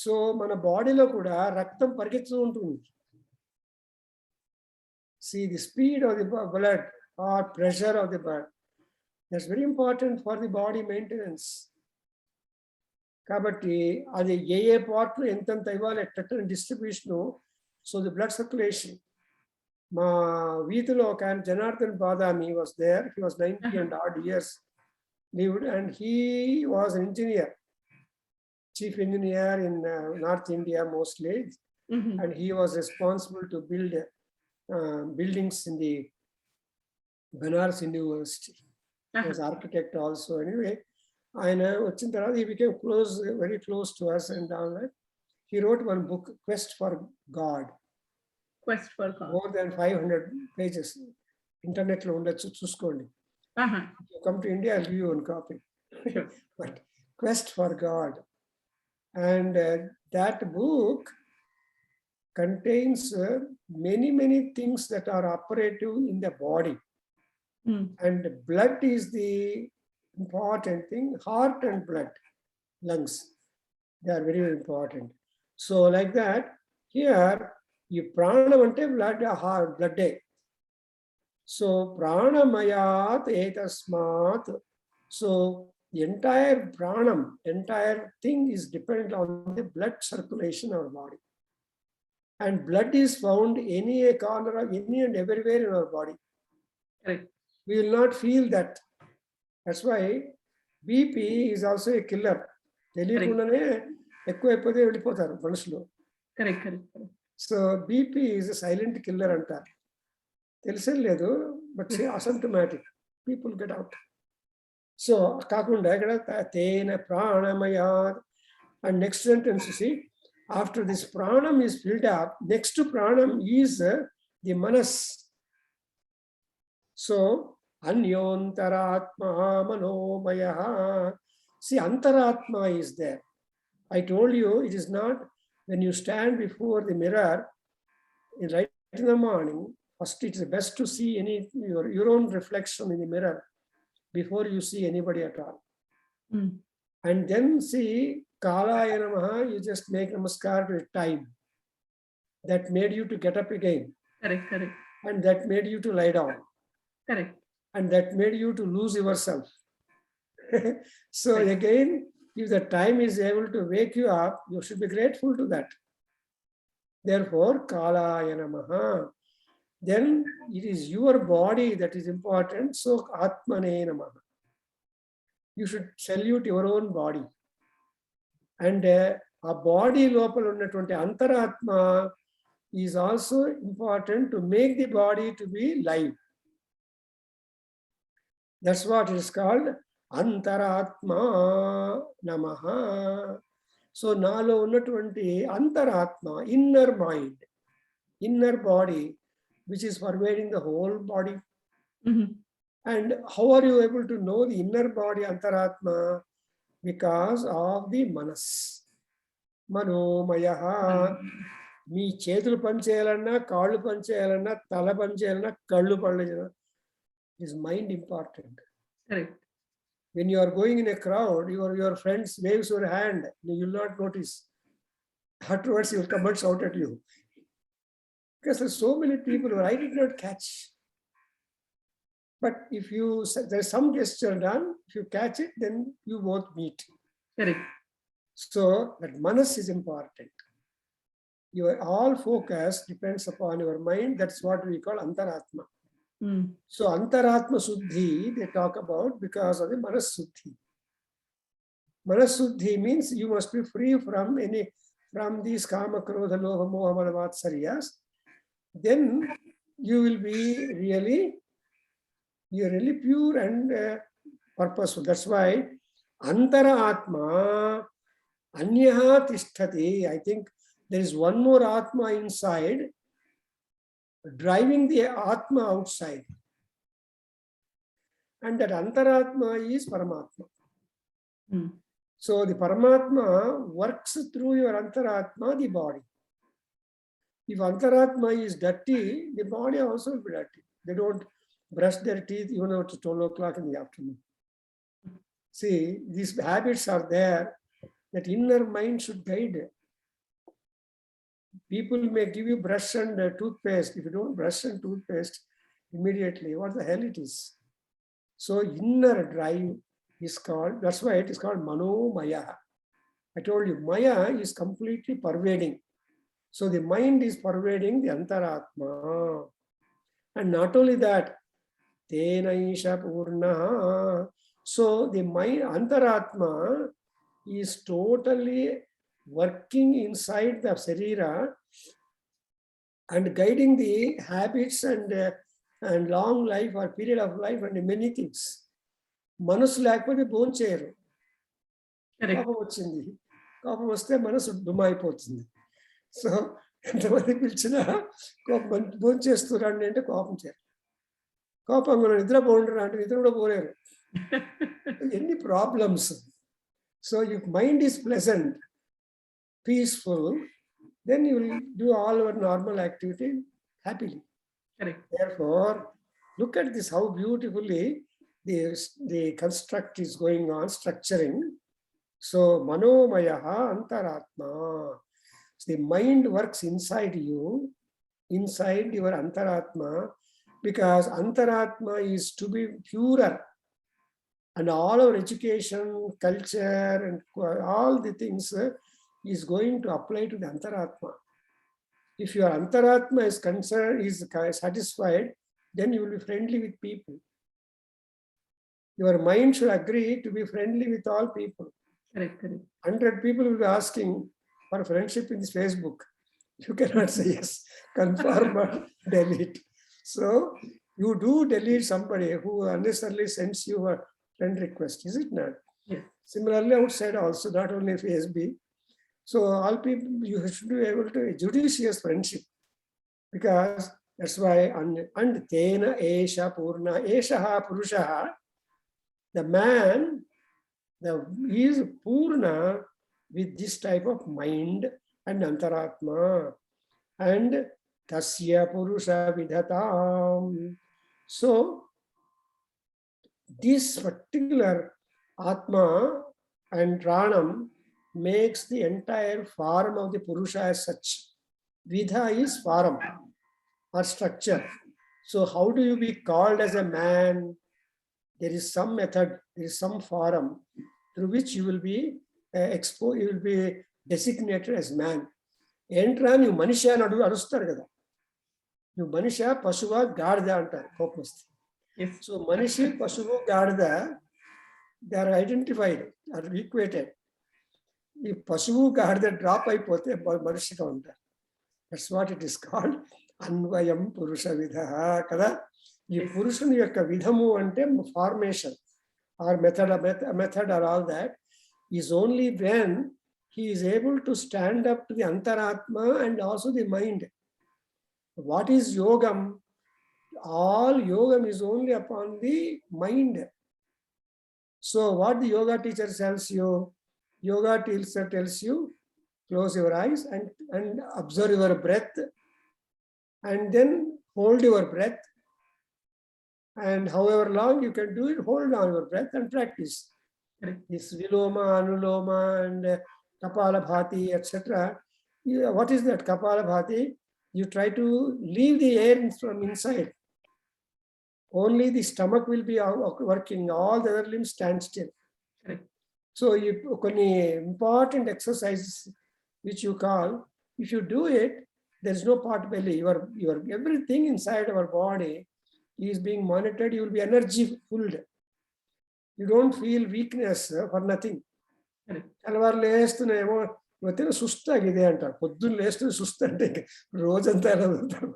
సో మన బాడీలో కూడా రక్తం పరిగెత్తు ఉంటుంది. See, the speed of the blood or pressure of the blood, that's very important for the body maintenance. కాబట్టి అది ఏ పార్ట్లో ఎంతెంత ఇవ్వాలి ఎట్ట distribution. So the blood circulation. మా వీధిలో ఒక ఆయన Janardhan Badami was there. He was 90 and odd years lived, and he was an engineer, chief engineer in North India mostly. And he was responsible to build buildings in the Banaras University. He was architect also. Anyway, ఆయన వచ్చిన తర్వాత he became close, very close to us, and all that. He wrote one book, Quest for God. Quest for God. More than 500 pages. Internet లో ఉండొచ్చు, చూసుకోండి. You come to India, I'll give you one copy. But Quest for God. And that book contains many things that are operative in the body. And blood is the important thing. Heart and blood, lungs, they are very important. So like that, here you pranam ante blood, heart, blood day. So pranamayat etasmat. So the entire pranam, entire thing is dependent on the blood circulation of our body. And blood is found any corner of any and everywhere in our body. Correct. We will not feel that. That's why BP is also a killer. తెలియకుండానే ఎక్కువైపోతే వెళ్ళిపోతారు మనుషులు. Correct, correct, correct. So BP is a silent killer అంటారు. తెలిసే లేదు, but asymptomatic, people get out. So కాకుండా ఇక్కడ తేన ప్రాణమయా. And next sentence see, after this pranam is filled up, next pranam is the manas. So anyontaraatma manomaya. See, antaratma is there. I told you, it is not when you stand before the mirror right in the morning. First, it is best to see your own reflection in the mirror before you see anybody at all. And then see Kalaya Namaha, you just make namaskar to time. That made you to get up again. Correct, correct. And that made you to lie down. Correct. And that made you to lose yourself. So Right. again, if the time is able to wake you up, you should be grateful to that. Therefore, Kalaya Namaha. Then it is your body that is important. So Atmane Namaha. You should salute your own body. And a body lopal unnatuvanti antaratma is also important to make the body to be live. That's what is called antaratma namaha. So nalo unnatuvanti antaratma, inner mind, inner body, which is pervading the whole body. And how are you able to know the inner body antaratma? Because of the manas. Manomayaha. మీ చేతులు పనిచేయాలన్నా, కాళ్ళు పనిచేయాలన్నా, తల పనిచేయాలన్నా, కళ్ళు పనిచేయాలన్నా, is mind important. Correct. When you are going in a crowd, your friends waves your hand, you will not notice. Afterwards, he will come and shout at you. Because there's so many people who I did not catch. But if there's some gesture done, if you catch it, then you both meet. Correct. So that manas is important. Your all focus depends upon your mind. That's what we call antaratma. So antaratma suddhi, they talk about because of the manas suddhi. Manas suddhi means you must be free from these kama, krodha, lobha, moha, mada, vatsaryas. Then you will be really pure and purposeful. That's why antara atma anyaha tishtati. I think there is one more atma inside driving the atma outside. And that antaratma is Paramatma. So the Paramatma works through your antaratma, the body. If antaratma is dirty, the body also will be dirty. They don't brush their teeth even though it's 12 o'clock in the afternoon. See, these habits are there that inner mind should guide. People may give you brush and toothpaste. If you don't brush and toothpaste immediately, what the hell it is? So inner drive is called, that's why it is called Manomaya. I told you, Maya is completely pervading. So the mind is pervading the Antaratma. And not only that, Tenaisha Purnaha. So the mind, Antaratma, is totally working inside the Sarira and guiding the habits and long life or period of life and many things. మనసు లేకపోతే భోజనం చేయరు. కోపం వచ్చింది, కోపం వస్తే మనసు దుమ్మైపోతుంది. So ఎంతమంది పిలిచినా భోజనం చేస్తురండి అంటే కోపం చేయరు. కోపంగా నిద్ర పోండి అంటే నిద్ర కూడా పోలేరు. ఎన్ని problems. So if mind is pleasant, peaceful, then you will do all your normal activity happily. Correct. Therefore, look at this, how beautifully the construct is going on, structuring. So Manomayaha Antaratma. So the mind works inside you, inside your Antaratma, because Antaratma is to be purer. And all our education, culture, and all the things is going to apply to the Antaratma. If your Antaratma is concerned, is satisfied, then you will be friendly with people. Your mind should agree to be friendly with all people. Correct, correct. 100 people will be asking for friendship in this Facebook. You cannot say yes, confirm or delete. So you do delete somebody who unnecessarily sends you a friend request, is it not? Yes. Similarly, outside also, not only Facebook. So all people, you should be able to judicious friendship, because that's why and tena esha purna eshaha purushaha, the man is purna with this type of mind and antaratma, and tasya purusha vidhatam. So this particular atma and pranam makes the entire form of the purusha as such. Vidha is form or structure. So how do you be called as a man? There is some method, there is some form through which you will be exposed, you will be designated as man. Entra you manisha and arustar kada. You manisha pasuva garda antar kopmasti. Yes. So manishi pasuvu garda, they are identified, are equated. If pasuvu garda drop అయిపోతే మనిషిగా ఉంటారు. That's what it is called. అన్వయం పురుష విధ కదా. ఈ పురుషుని యొక్క విధము అంటే formation or method or all that is only when he is able to stand up to the antaratma and also the mind. What is yogam? All yogam is only upon the mind. So what the yoga teacher tells you, yoga teacher tells you, close your eyes and observe your breath, and then hold your breath, And however long you can do it, hold on your breath and practice. Correct. This Viloma, Anuloma, and Kapalabhati, etc. What is that Kapalabhati? You try to leave the air from inside. Only the stomach will be working, all the other limbs stand still. Correct. So you important exercises which you call, if you do it, there's no pot belly. Your everything inside our body is being monitored. You will be energy filled. You don't feel weakness for nothing. Correct. ಕೆಲವಾರು ಲೇಸ್ತನೇಮೋ ಇವತ್ತೇನೋ ಸುಸ್ತಾಗಿದೆ ಅಂತಾರೆ. పొద్దున్న లేస్తే ಸುಸ್ತು అంటే రోజంతా ఎలా ఉంటారు.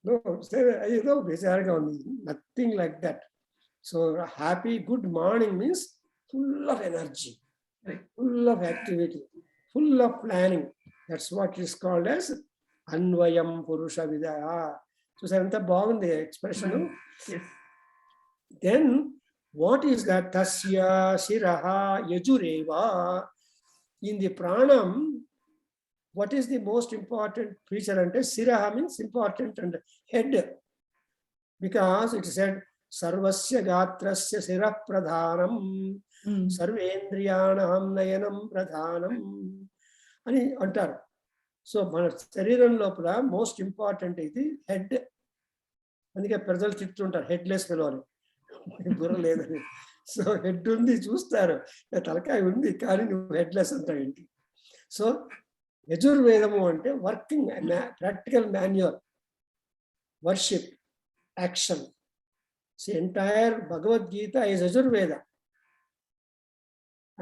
No, ఏదో బేజారుగా ఉంది. Nothing like that. So happy good morning means full of energy, full of activity, full of planning. That's what is called as Anvayam Purusha Vidaya. So anta bagundi expression. Yes. Then what is that? Tasya Siraha Yajureva. In the pranam, what is the most important feature? And Siraha means important and head. Because it said Sarvasya Gatrasya Sirah Pradhanam Sarvendriyanam Nayanam Pradhanam. అని అంటారు. So మన శరీరం లోపల most important ఇది head. అందుకే ప్రజలు తిట్టుంటారు headless పిలవాలి, బుర్ర లేదని. సో హెడ్ ఉంది చూస్తారు, తలకాయ ఉంది కానీ నువ్వు హెడ్లెస్ అంటావు ఏంటి. సో యజుర్వేదము అంటే working practical manual, worship, action. So entire Bhagavad Gita is Yajurveda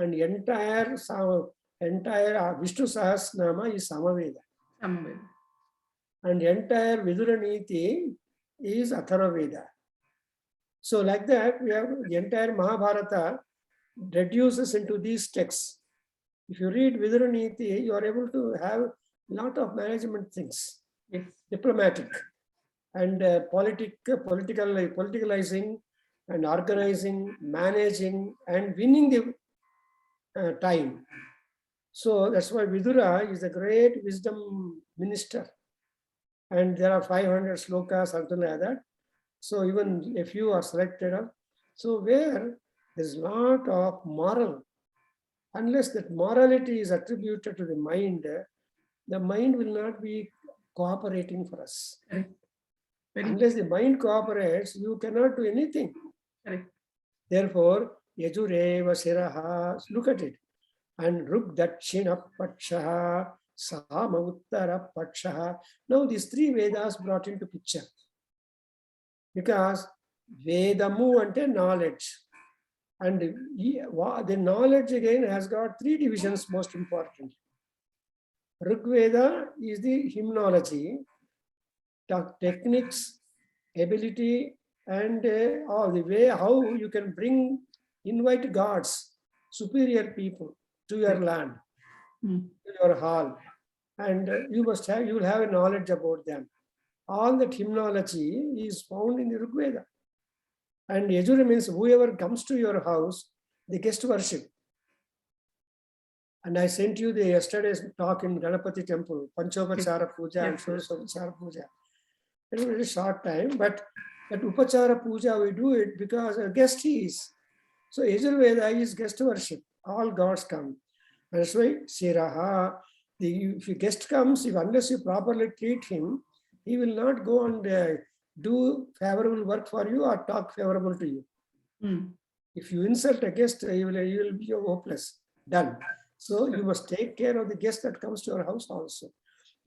and entire Vishnu Sahasranama is Samaveda. And entire Vidura Niti is Atharvaveda. So like that, we have the entire Mahabharata reduces into these texts. If you read Vidura Niti, you are able to have a lot of management things. Yes. Diplomatic and politicalizing and organizing, managing and winning the time. So that's why Vidura is a great wisdom minister. And there are 500 slokas, something like that. So even a few are selected. So where there's a lot of moral, unless that morality is attributed to the mind will not be cooperating for us. Unless the mind cooperates, you cannot do anything. Therefore, Yajureva Siraha, look at it. And Rug Dakshina Pakshaha, Sama Uttara Pakshaha. Now these three Vedas brought into picture. Because Vedamu ante knowledge. And the knowledge again has got three divisions most important. Rig Veda is the hymnology, techniques, ability, and all the way how you can invite gods, superior people to your land, to your hall, and you will have a knowledge about them. All that hymnology is found in the Rig Veda. And Yajura means whoever comes to your house, the guest worship. And I sent you the yesterday's talk in Ganapati temple, Panchopachara Puja and Sulsopachara Puja. It was a very short time, but at Upachara Puja we do it because a guest is. So Yajurveda is guest worship. All gods come. That's why Siraha, if a guest comes, unless you properly treat him, he will not go and do favorable work for you or talk favorable to you. If you insult a guest, you will be hopeless. Done. So you must take care of the guest that comes to your house also.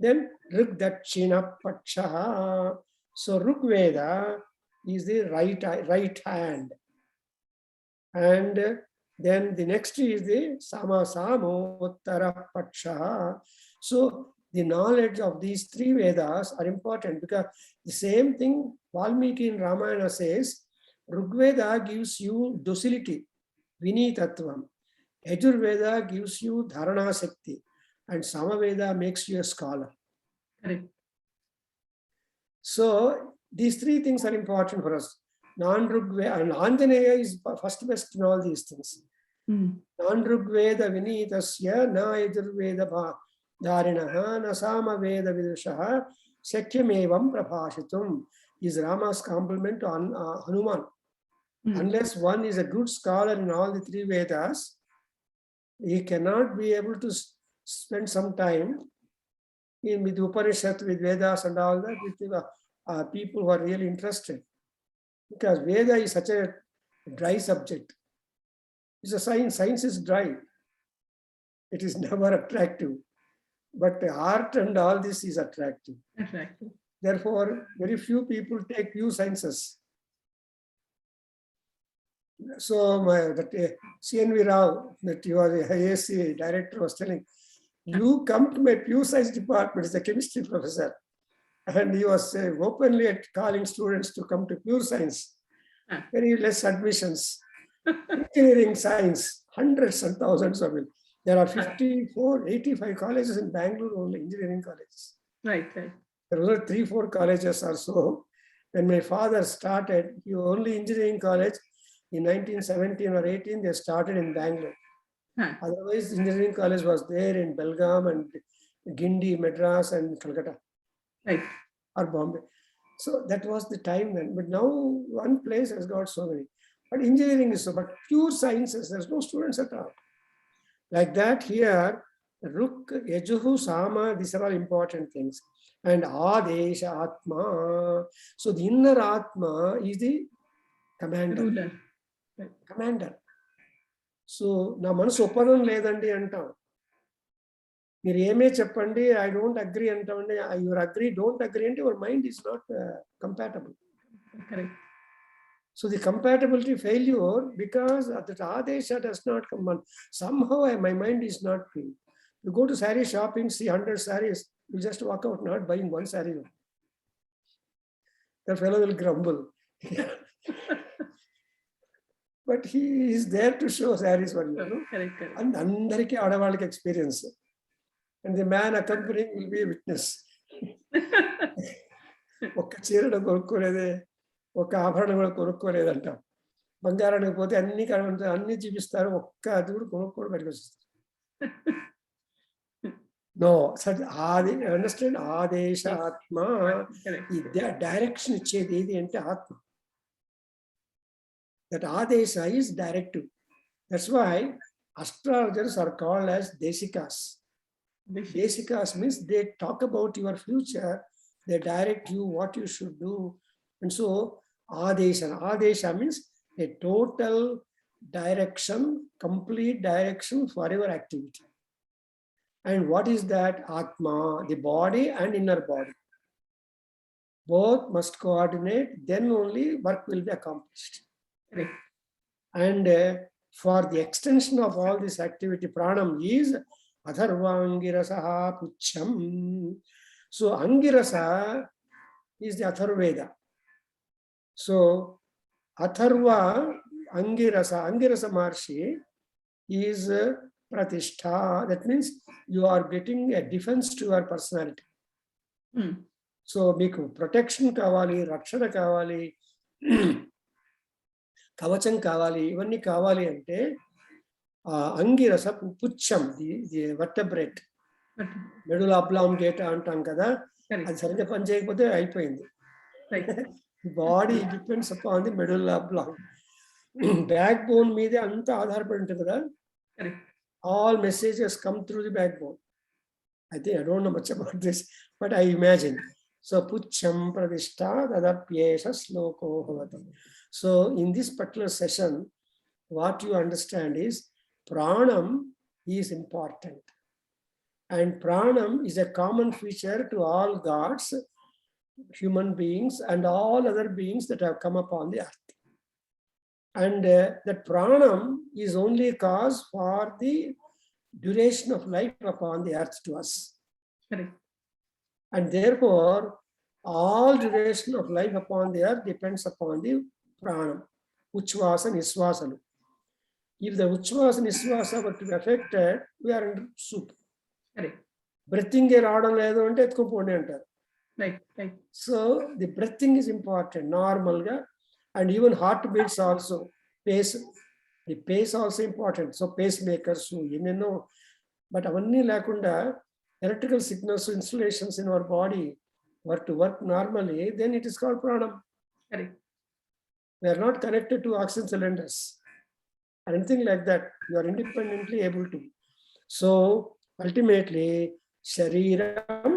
Then Rig Dakshina Pakshaha. So Rig Veda is the right hand. And then the next is the Sama Uttara Pakshaha. So the knowledge of these three Vedas are important because the same thing Valmiki in Ramayana says, Rigveda gives you docility, Vinitatvam. Yajurveda gives you Dharana Shakti, and Samaveda makes you a scholar. Correct. So these three things are important for us. Non-Rigveda, and Anjaneya is first best in all these things. Non-Rigveda Vinitasya na Yajurveda Dharinaha na Samaveda Vidushaha Sakyamevam Prabhashitum. is Rama's compliment to Hanuman. Hmm. Unless one is a good scholar in all the three Vedas, he cannot be able to spend some time with Upanishad, with Vedas and all that, with people who are really interested. Because Veda is such a dry subject. It's a science. Science is dry. It is never attractive. But art and all this is attractive. Attractive. Therefore, very few people take pure sciences. So that CNV Rao, that you are the IAC director, was telling, you come to my pure science department as a chemistry professor. And he was openly calling students to come to pure science. Very less admissions. Engineering science, hundreds and thousands of it. There are 54, 85 colleges in Bangalore, only engineering colleges. Right, right. There were 3-4 colleges or so. When my father started, he only engineering college in 1917 or 18, they started in Bangalore. Otherwise, engineering college was there in Belgaum and Guindy, Madras and Calcutta. Right. Or Bombay. So that was the time then. But now one place has got so many. But engineering is so, but pure sciences, there's no students at all. Like that here, Ruk, Yajuhu, Sama, these are all important things. And Adesha Atma. So the inner Atma is the commander. Ruler. Right. Commander. So na manasu oppanam ledandi antam. మీరు ఏమే చెప్పండి, I don't agree అంటామండి, you agree, don't agree అంటే your mind is not compatible. Correct. So the compatibility failure because that Adesha does not come on. Somehow my mind is not free. You go to saree shopping, see 100 sarees, you just walk out not buying one saree. The fellow will grumble. But he is there to show sarees for you. No? Correct, correct. And andariki adavalliki experience. And the man accompanying will be a witness. ఒక్క చీరను కొనుక్కోలేదే, ఒక ఆభరణం కూడా కొనుక్కోలేదంటాం. బంగారానికి పోతే అన్ని కనబడతాయి, అన్ని చూపిస్తారు, ఒక్క అది కూడా కొనుక్కోవడం బయటకు వస్తుంది. No, such understand Adesha Atma. ఈ డైరెక్షన్ ఇచ్చేది ఏది అంటే ఆత్మ. That Adesha is directive. That's why astrologers are called as Desikas. Desikas means they talk about your future, they direct you what you should do. And so Adesha means a total direction, complete direction for your activity. And what is that? Atma, the body and inner body. Both must coordinate, then only work will be accomplished. Right. And for the extension of all this activity, pranam is Atharva Angirasaha Pucham. So Angirasa is the Atharveda. So Atharva Angirasa Maharshi is Pratishtha. That means you are getting a defense to your personality. So మీకు protection కావాలి, రక్షణ కావాలి, కవచం కావాలి, ఇవన్నీ కావాలి అంటే Angirasa పుచ్చం, the వర్టబ్రేట్, మెడులా oblongata అంటాం కదా, అది సరిగ్గా పని చేయకపోతే అయిపోయింది. Body depends upon the మెడులా oblong. Back bone మీదే అంతా ఆధారపడి ఉంటుంది కదా. All messages come through the back bone. I think I don't know much about this, but I imagine. So pucham pradishta dadapyesha sloko bhavati. So in this particular session, what you understand is pranam is important. And pranam is a common feature to all gods, human beings, and all other beings that have come upon the earth. And that pranam is only cause for the duration of life upon the earth to us. Correct. And therefore, all duration of life upon the earth depends upon the pranam, uchvasa, nisvasa. If the uchvasa, nisvasa were to be affected, we are in soup. Correct. Breathing air radam ledu ante ettukopondi antaru. Right, right. So the breathing is important, normal ga, and even heartbeats also, pace. The pace also important. So pacemakers, inneno, but avanni lekunda electrical signals, installations in our body were to work normally, then it is called pranam. Correct. We are not connected to oxygen cylinders or anything like that. You are independently able to. So ultimately, shariram,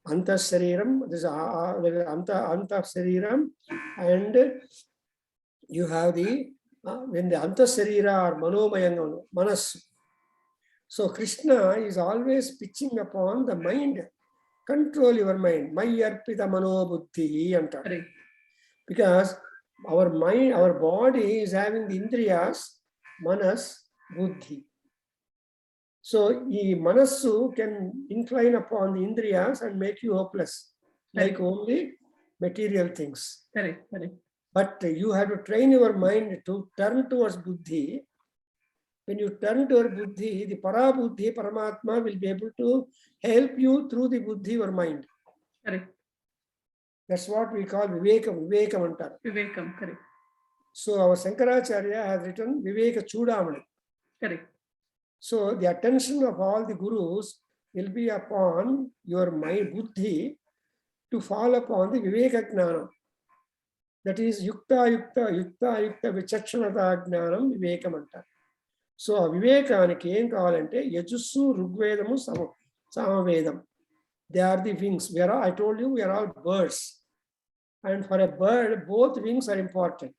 anta shariram, this is anta shariram, and you have the when the anta sharira or manomayanga manas. So Krishna is always pitching upon the mind. Control your mind. Mayarpita manobuddhi anta. Correct. Because our mind, our body is having the indriyas, manas, buddhi. So the manasu can incline upon the indriyas and make you hopeless, like only material things. Correct. Correct. But you have to train your mind to turn towards buddhi. When you turn to your buddhi, the para buddhi, Paramatma will be able to help you through the buddhi, your mind. Correct. That's what we call vivekam, vivekam antar. Vivekam. Correct. So our Shankaracharya has written Viveka Chudamani. Correct. So the attention of all the gurus will be upon your mind, buddhi, to fall upon the Viveka Jnanam. That is Yukta Vichachanata Jnanam Vivekam antar. So Vivekaaniki em kavalante Yajussu, Rugvedamu, Samavedam. They are the wings. I told you we are all birds. And for a bird, both wings are important.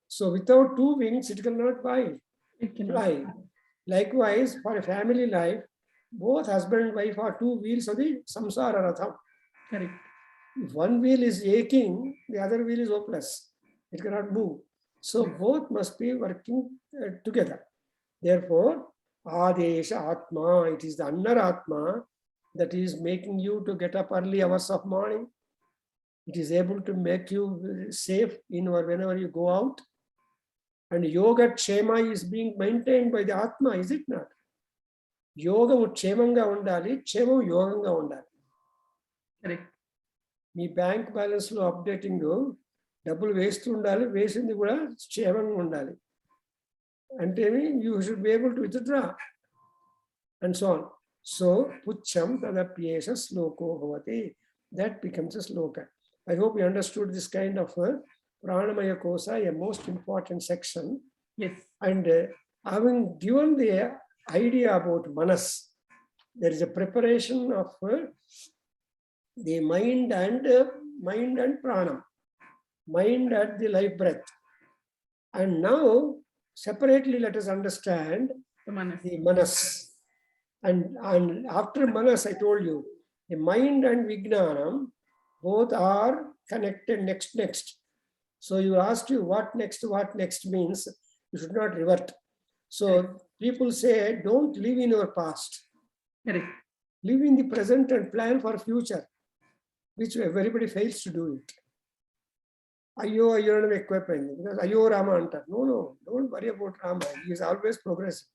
So without two wings, it cannot fly. Likewise, for a family life, both husband and wife are two wheels of the samsara ratham. Correct. If one wheel is aching, the other wheel is hopeless. It cannot move. So both must be working together. Therefore, Adesha Atma, it is the Annar Atma that is making you to get up early hours of morning. It is able to make you safe in or whenever you go out. And yoga kshema is being maintained by the Atma, is it not? Yoga kshemanga undali, kshemam yoganga undali. Correct. Me bank balance lo updating double waste undali, waste in the kuda kshemanga undali. And you should be able to withdraw. And so on. So, pucham tadapyesha sloko bhavati. That becomes a sloka. I hope you understood this kind of Pranamaya Kosa, a most important section. Yes. And having given the idea about Manas, there is a preparation of the mind and Pranam, mind and the life breath. And now, separately, let us understand the Manas. And after Manas, I told you, the mind and Vijnanam both are connected next. So you asked you what next means, you should not revert. So people say, don't live in your past. Correct. Live in the present and plan for future, which everybody fails to do it. Ayo equipment, because Ayo Rama antar. No, don't worry about Rama. He is always progressing.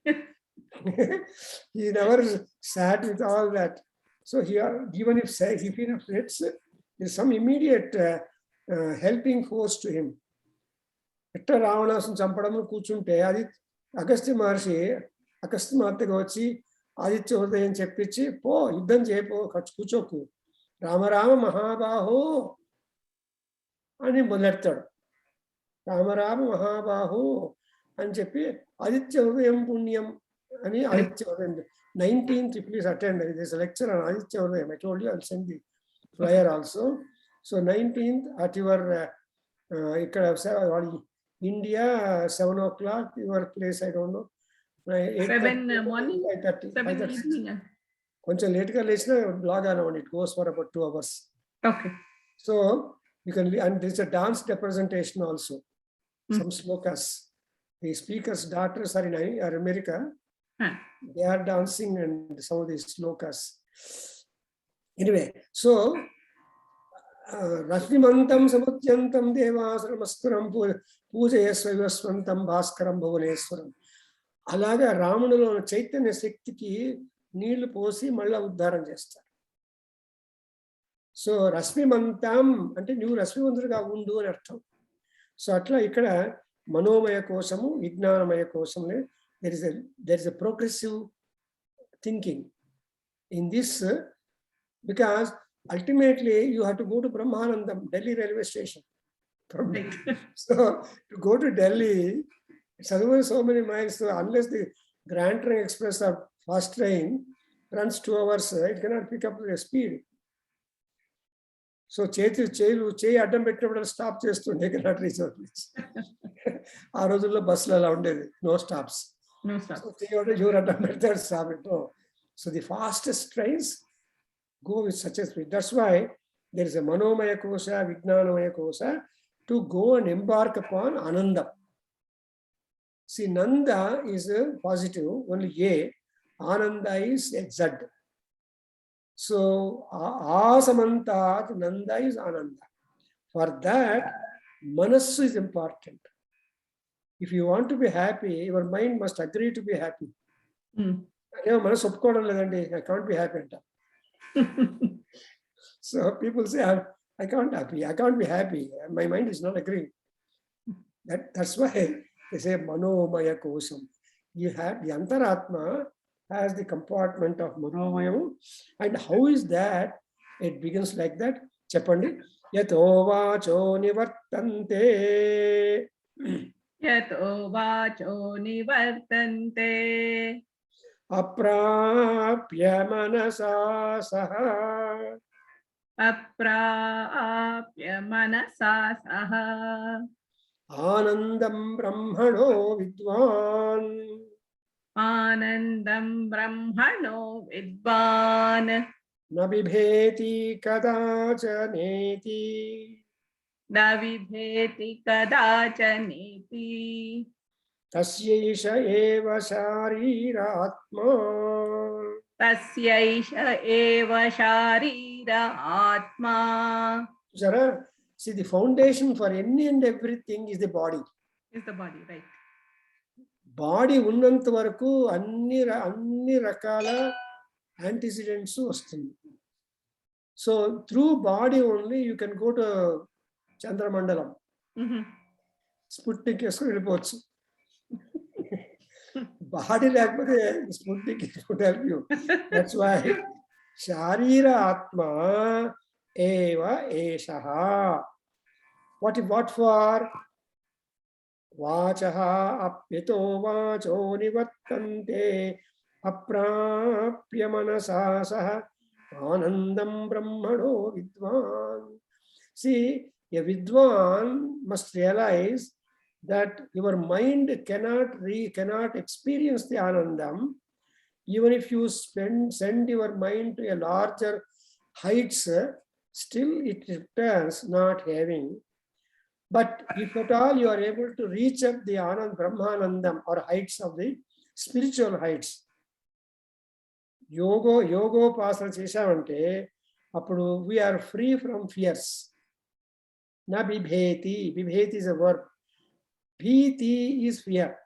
He never sat with all that. So here, even if he fits, there's some immediate helping force to him. Etta Ravanasun Champadamu Kuchunte, Adit Agastya Maharshi, Akastamattega vachi, Aditya Hridayam cheppichi, po, yuddham chepo, kuchoku. Rama Rama Mahabaho. Ani modettadu. Rama Rama Mahabaho. And cheppi, Aditya Hridayam Punyam. Ani Aditya Hridayam. 19th, please attend. There is a lecture on Aditya Hridayam. I told you I'll send the flyer also. So 19th at your India, 7 o'clock, your place, I don't know. 7 morning, 7 evening. Koncham late ga lechna blog on it goes for about 2 hours. Okay. So you can, and there's a dance representation also. Some slokas. The speaker's daughters are in America. They are dancing and some of these slokas. Anyway, so Rashmimantam Samutyantam Devasramasturam Pujayasvayasvantam Bhaskaram Bhuvaneswaram. Alaga Ramanulo Chaitanya Sektiki Neelu Posi Malla Uddharam Chestar. So Rashmimantam ante new Rashmimantaruga undu ani artham. So atla ikkada Manomaya Kosamu, Vijnanamaya Kosamle, there is a progressive thinking in this because ultimately you have to go to Brahmanandam, Delhi railway station. Right. So to go to Delhi, it's otherwise so many miles. So unless the Grand Trunk Express or fast train runs 2 hours, it cannot pick up the speed. So చేయి అడ్డం పెట్టినప్పుడు stop చేస్తుండే, cannot reach our place. ఆ రోజుల్లో బస్సులు అలా ఉండేది, no stops. No stop. So చేయి ఎవరు అడ్డం పెడతారు, stop it. No. So the fastest trains go with such a speed. That's why there is a Manomaya Kosha, Vijnanamaya Kosha to go and embark upon Anandam. See, Nanda is positive, only A. Ananda is a Z. So, Asamantat, Nanda is Ananda. For that, Manassu is important. If you want to be happy, your mind must agree to be happy. Manassu ఒప్పుకోవడం లేదండి, I can't be happy. So people say, I can't be happy. My mind is not agreeing. That's why they say Manomaya Kosam. You have the Antaratma has the compartment of Manomayam. And how is that? It begins like that. Chapandi. Yato vacho nivartante. Yato vacho nivartante. Aprapya manasa saha. Aprapya manasa saha. Anandam brahmano vidwan. Anandam brahmano vidvan. Na bibheti kadachaneti. Na vibheti kadachaneti. Tasyaisha eva shariratma. Tasyaisha eva sharira atma. Sara, see, the foundation for any and everything is the body. Is the body, right? Body ఉన్నంత వరకు అన్ని రకాల antecedents వస్తుంది. So through body only you can go to Chandramandalam. Sputnik వేసుకొని వెళ్ళిపోవచ్చు. Body లేకపోతే Sputnik would help you. That's why Sharira Atma eva eshaha. What for? Vachaha apyito vacho nivartante aprapya manasa saha anandam brahmano vidwan. See, a vidwan must realize that your mind cannot experience the anandam. Even if you send your mind to a larger heights, still it returns not having. But if at all you are able to reach up the Anand Brahmanandam or heights of the spiritual heights, Yogopasana chesavante, appudu we are free from fears. Na bibheti. Bibheti is a verb. Bhiti is fear.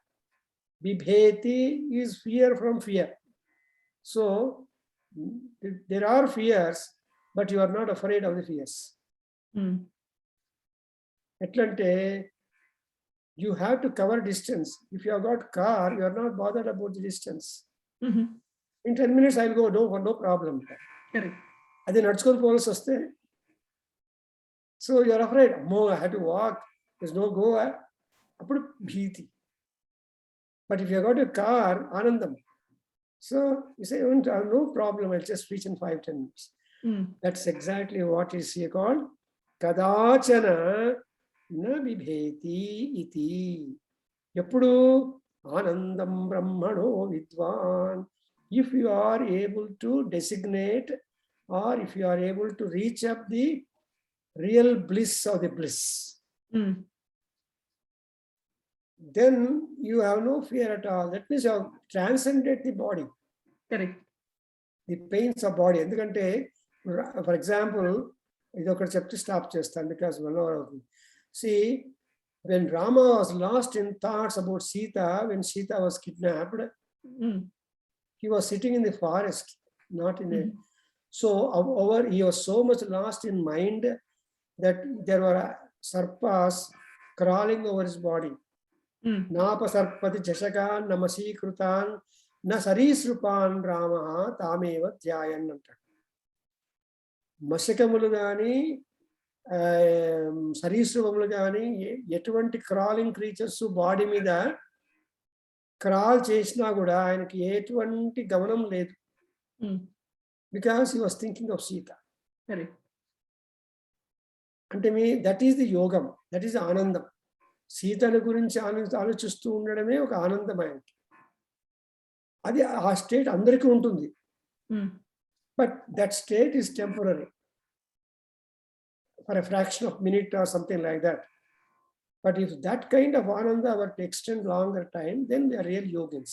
Bibheti is fear from fear. So there are fears, but you are not afraid of the fears. Etlante, you have to cover distance. If you have got car, you are not bothered about the distance. In 10 minutes I'll go, no problem. Correct. Adi nadchukoni povalsi vaste, so you are afraid, I have to walk, there's no go. Appudu bhiti. But if you have got a car, anandam. So you say, no problem, I'll just reach in 5-10 minutes. That's exactly what is here called kadachana na bibheti iti. Eppudu anandam brahmano vidwan. If you are able to designate or if you are able to reach up the real bliss of the bliss, then you have no fear at all. That means you have transcended the body. Correct. The pains of body. Endukante, for example, ఇది ఒకటి చెప్తే stop చేస్తాను because 1 hour అవుతుంది. See, when Rama was lost in thoughts about Sita, when Sita was kidnapped, he was sitting in the forest, not in a. So he was so much lost in mind that there were sarpas crawling over his body. Napa sarpati jashakan namasi krutan na sarisrupan Rama tameva dhyayan anta. మశకములు కానీ సరీసృపములు కానీ ఎటువంటి crawling creatures body మీద crawl చేసినా కూడా ఆయనకి ఎటువంటి గమనం లేదు. Because he was thinking of Sita. Correct. అంటే దట్ ఈస్ ది యోగం, దట్ ఈస్ ఆనందం. సీతను గురించి ఆలోచిస్తూ ఉండడమే ఒక ఆనందం ఆయనకి. అది ఆ స్టేట్ అందరికీ ఉంటుంది. But that state is temporary for a fraction of minute or something like that. But if that kind of ananda were to extend longer time, then they are real yogins.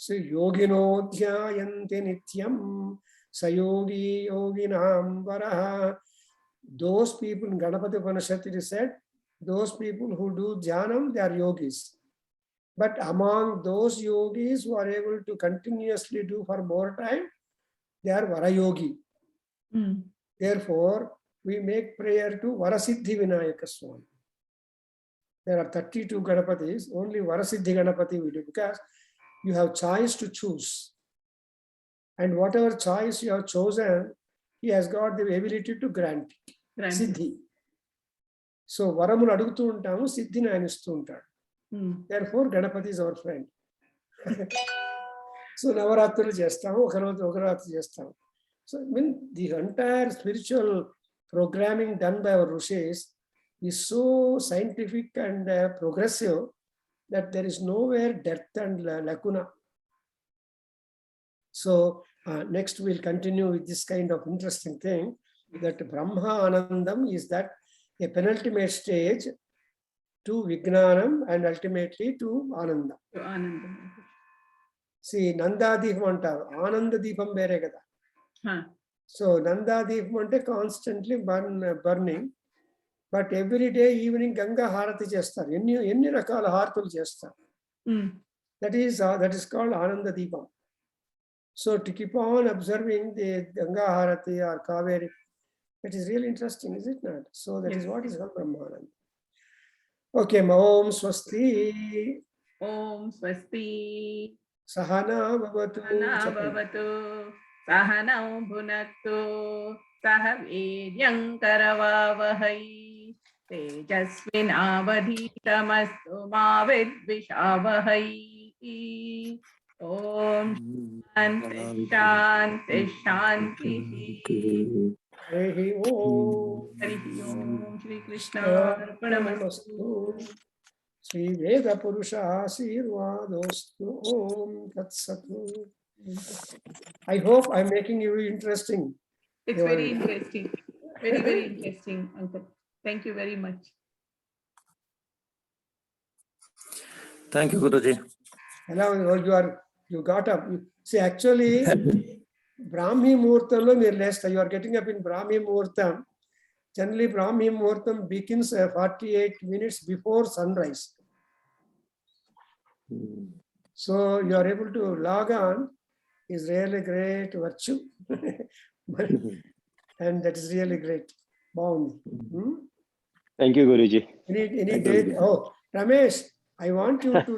So yogino dhyayanti nityam sayogi yoginam varaha. Those people in Ganapati Upanishad it is said, those people who do dhyanam, they are yogis. But among those yogis who are able to continuously do for more time, they are varayogi. Therefore, we make prayer to Varasiddhi Vinayaka Swami. There are 32 Ganapatis, only Varasiddhi Ganapati we do because you have choice to choose. And whatever choice you have chosen, he has got the ability to grant Siddhi. So, Varamunu adugutu untamu, Siddhini ayana istu untadu. Therefore, Ganapati is our friend. So, Navaratruలు చేస్తాము, ఒక రాత్రి చేస్తాము. So, I mean, the entire spiritual programming done by our rishis is so scientific and progressive that there is nowhere depth and lacuna. So next we'll continue with this kind of interesting thing, that Brahma Anandam is that a penultimate stage to Vijnanam and ultimately to Ananda. See, Nanda Deepam antaru, Ananda Deepam bere kada. So Nanda Deepam ante constantly burning. But every day evening Ganga Harati చేస్తారు. ఎన్ని రకాల హారతులు చేస్తారు. That is called Ananda Deepam. So to keep on observing the Ganga Harati or Kaveri, it is really interesting, is it not? So that is what is called Brahmananda. Okay, Om Swasti. Om Swasti. Sahana Bhavatu. Sahana Bhunaktu. Sahaveryam Karavavahai. Tejasvinavadhitamastu ma vidvishavahai. Om Shanti Shanti Shanti. Harihi Om. Harihi Om. Shri Krishna Arpanamastu. Shri Veda Purusha Asirvadostu. Om Tat Satu. I hope I'm making you interesting. It's very interesting. Very, very interesting, Uncle. Thank you very much. Thank you, Guruji. Hello, you got up. See, actually, Brahmi Muhurtam, you are getting up in Brahmi Muhurtam. Generally, Brahmi Muhurtam begins 48 minutes before sunrise. So you are able to log on is really great virtue. And that is really great. Bound. Thank you, Guruji. Any date? Oh, Ramesh, I want you to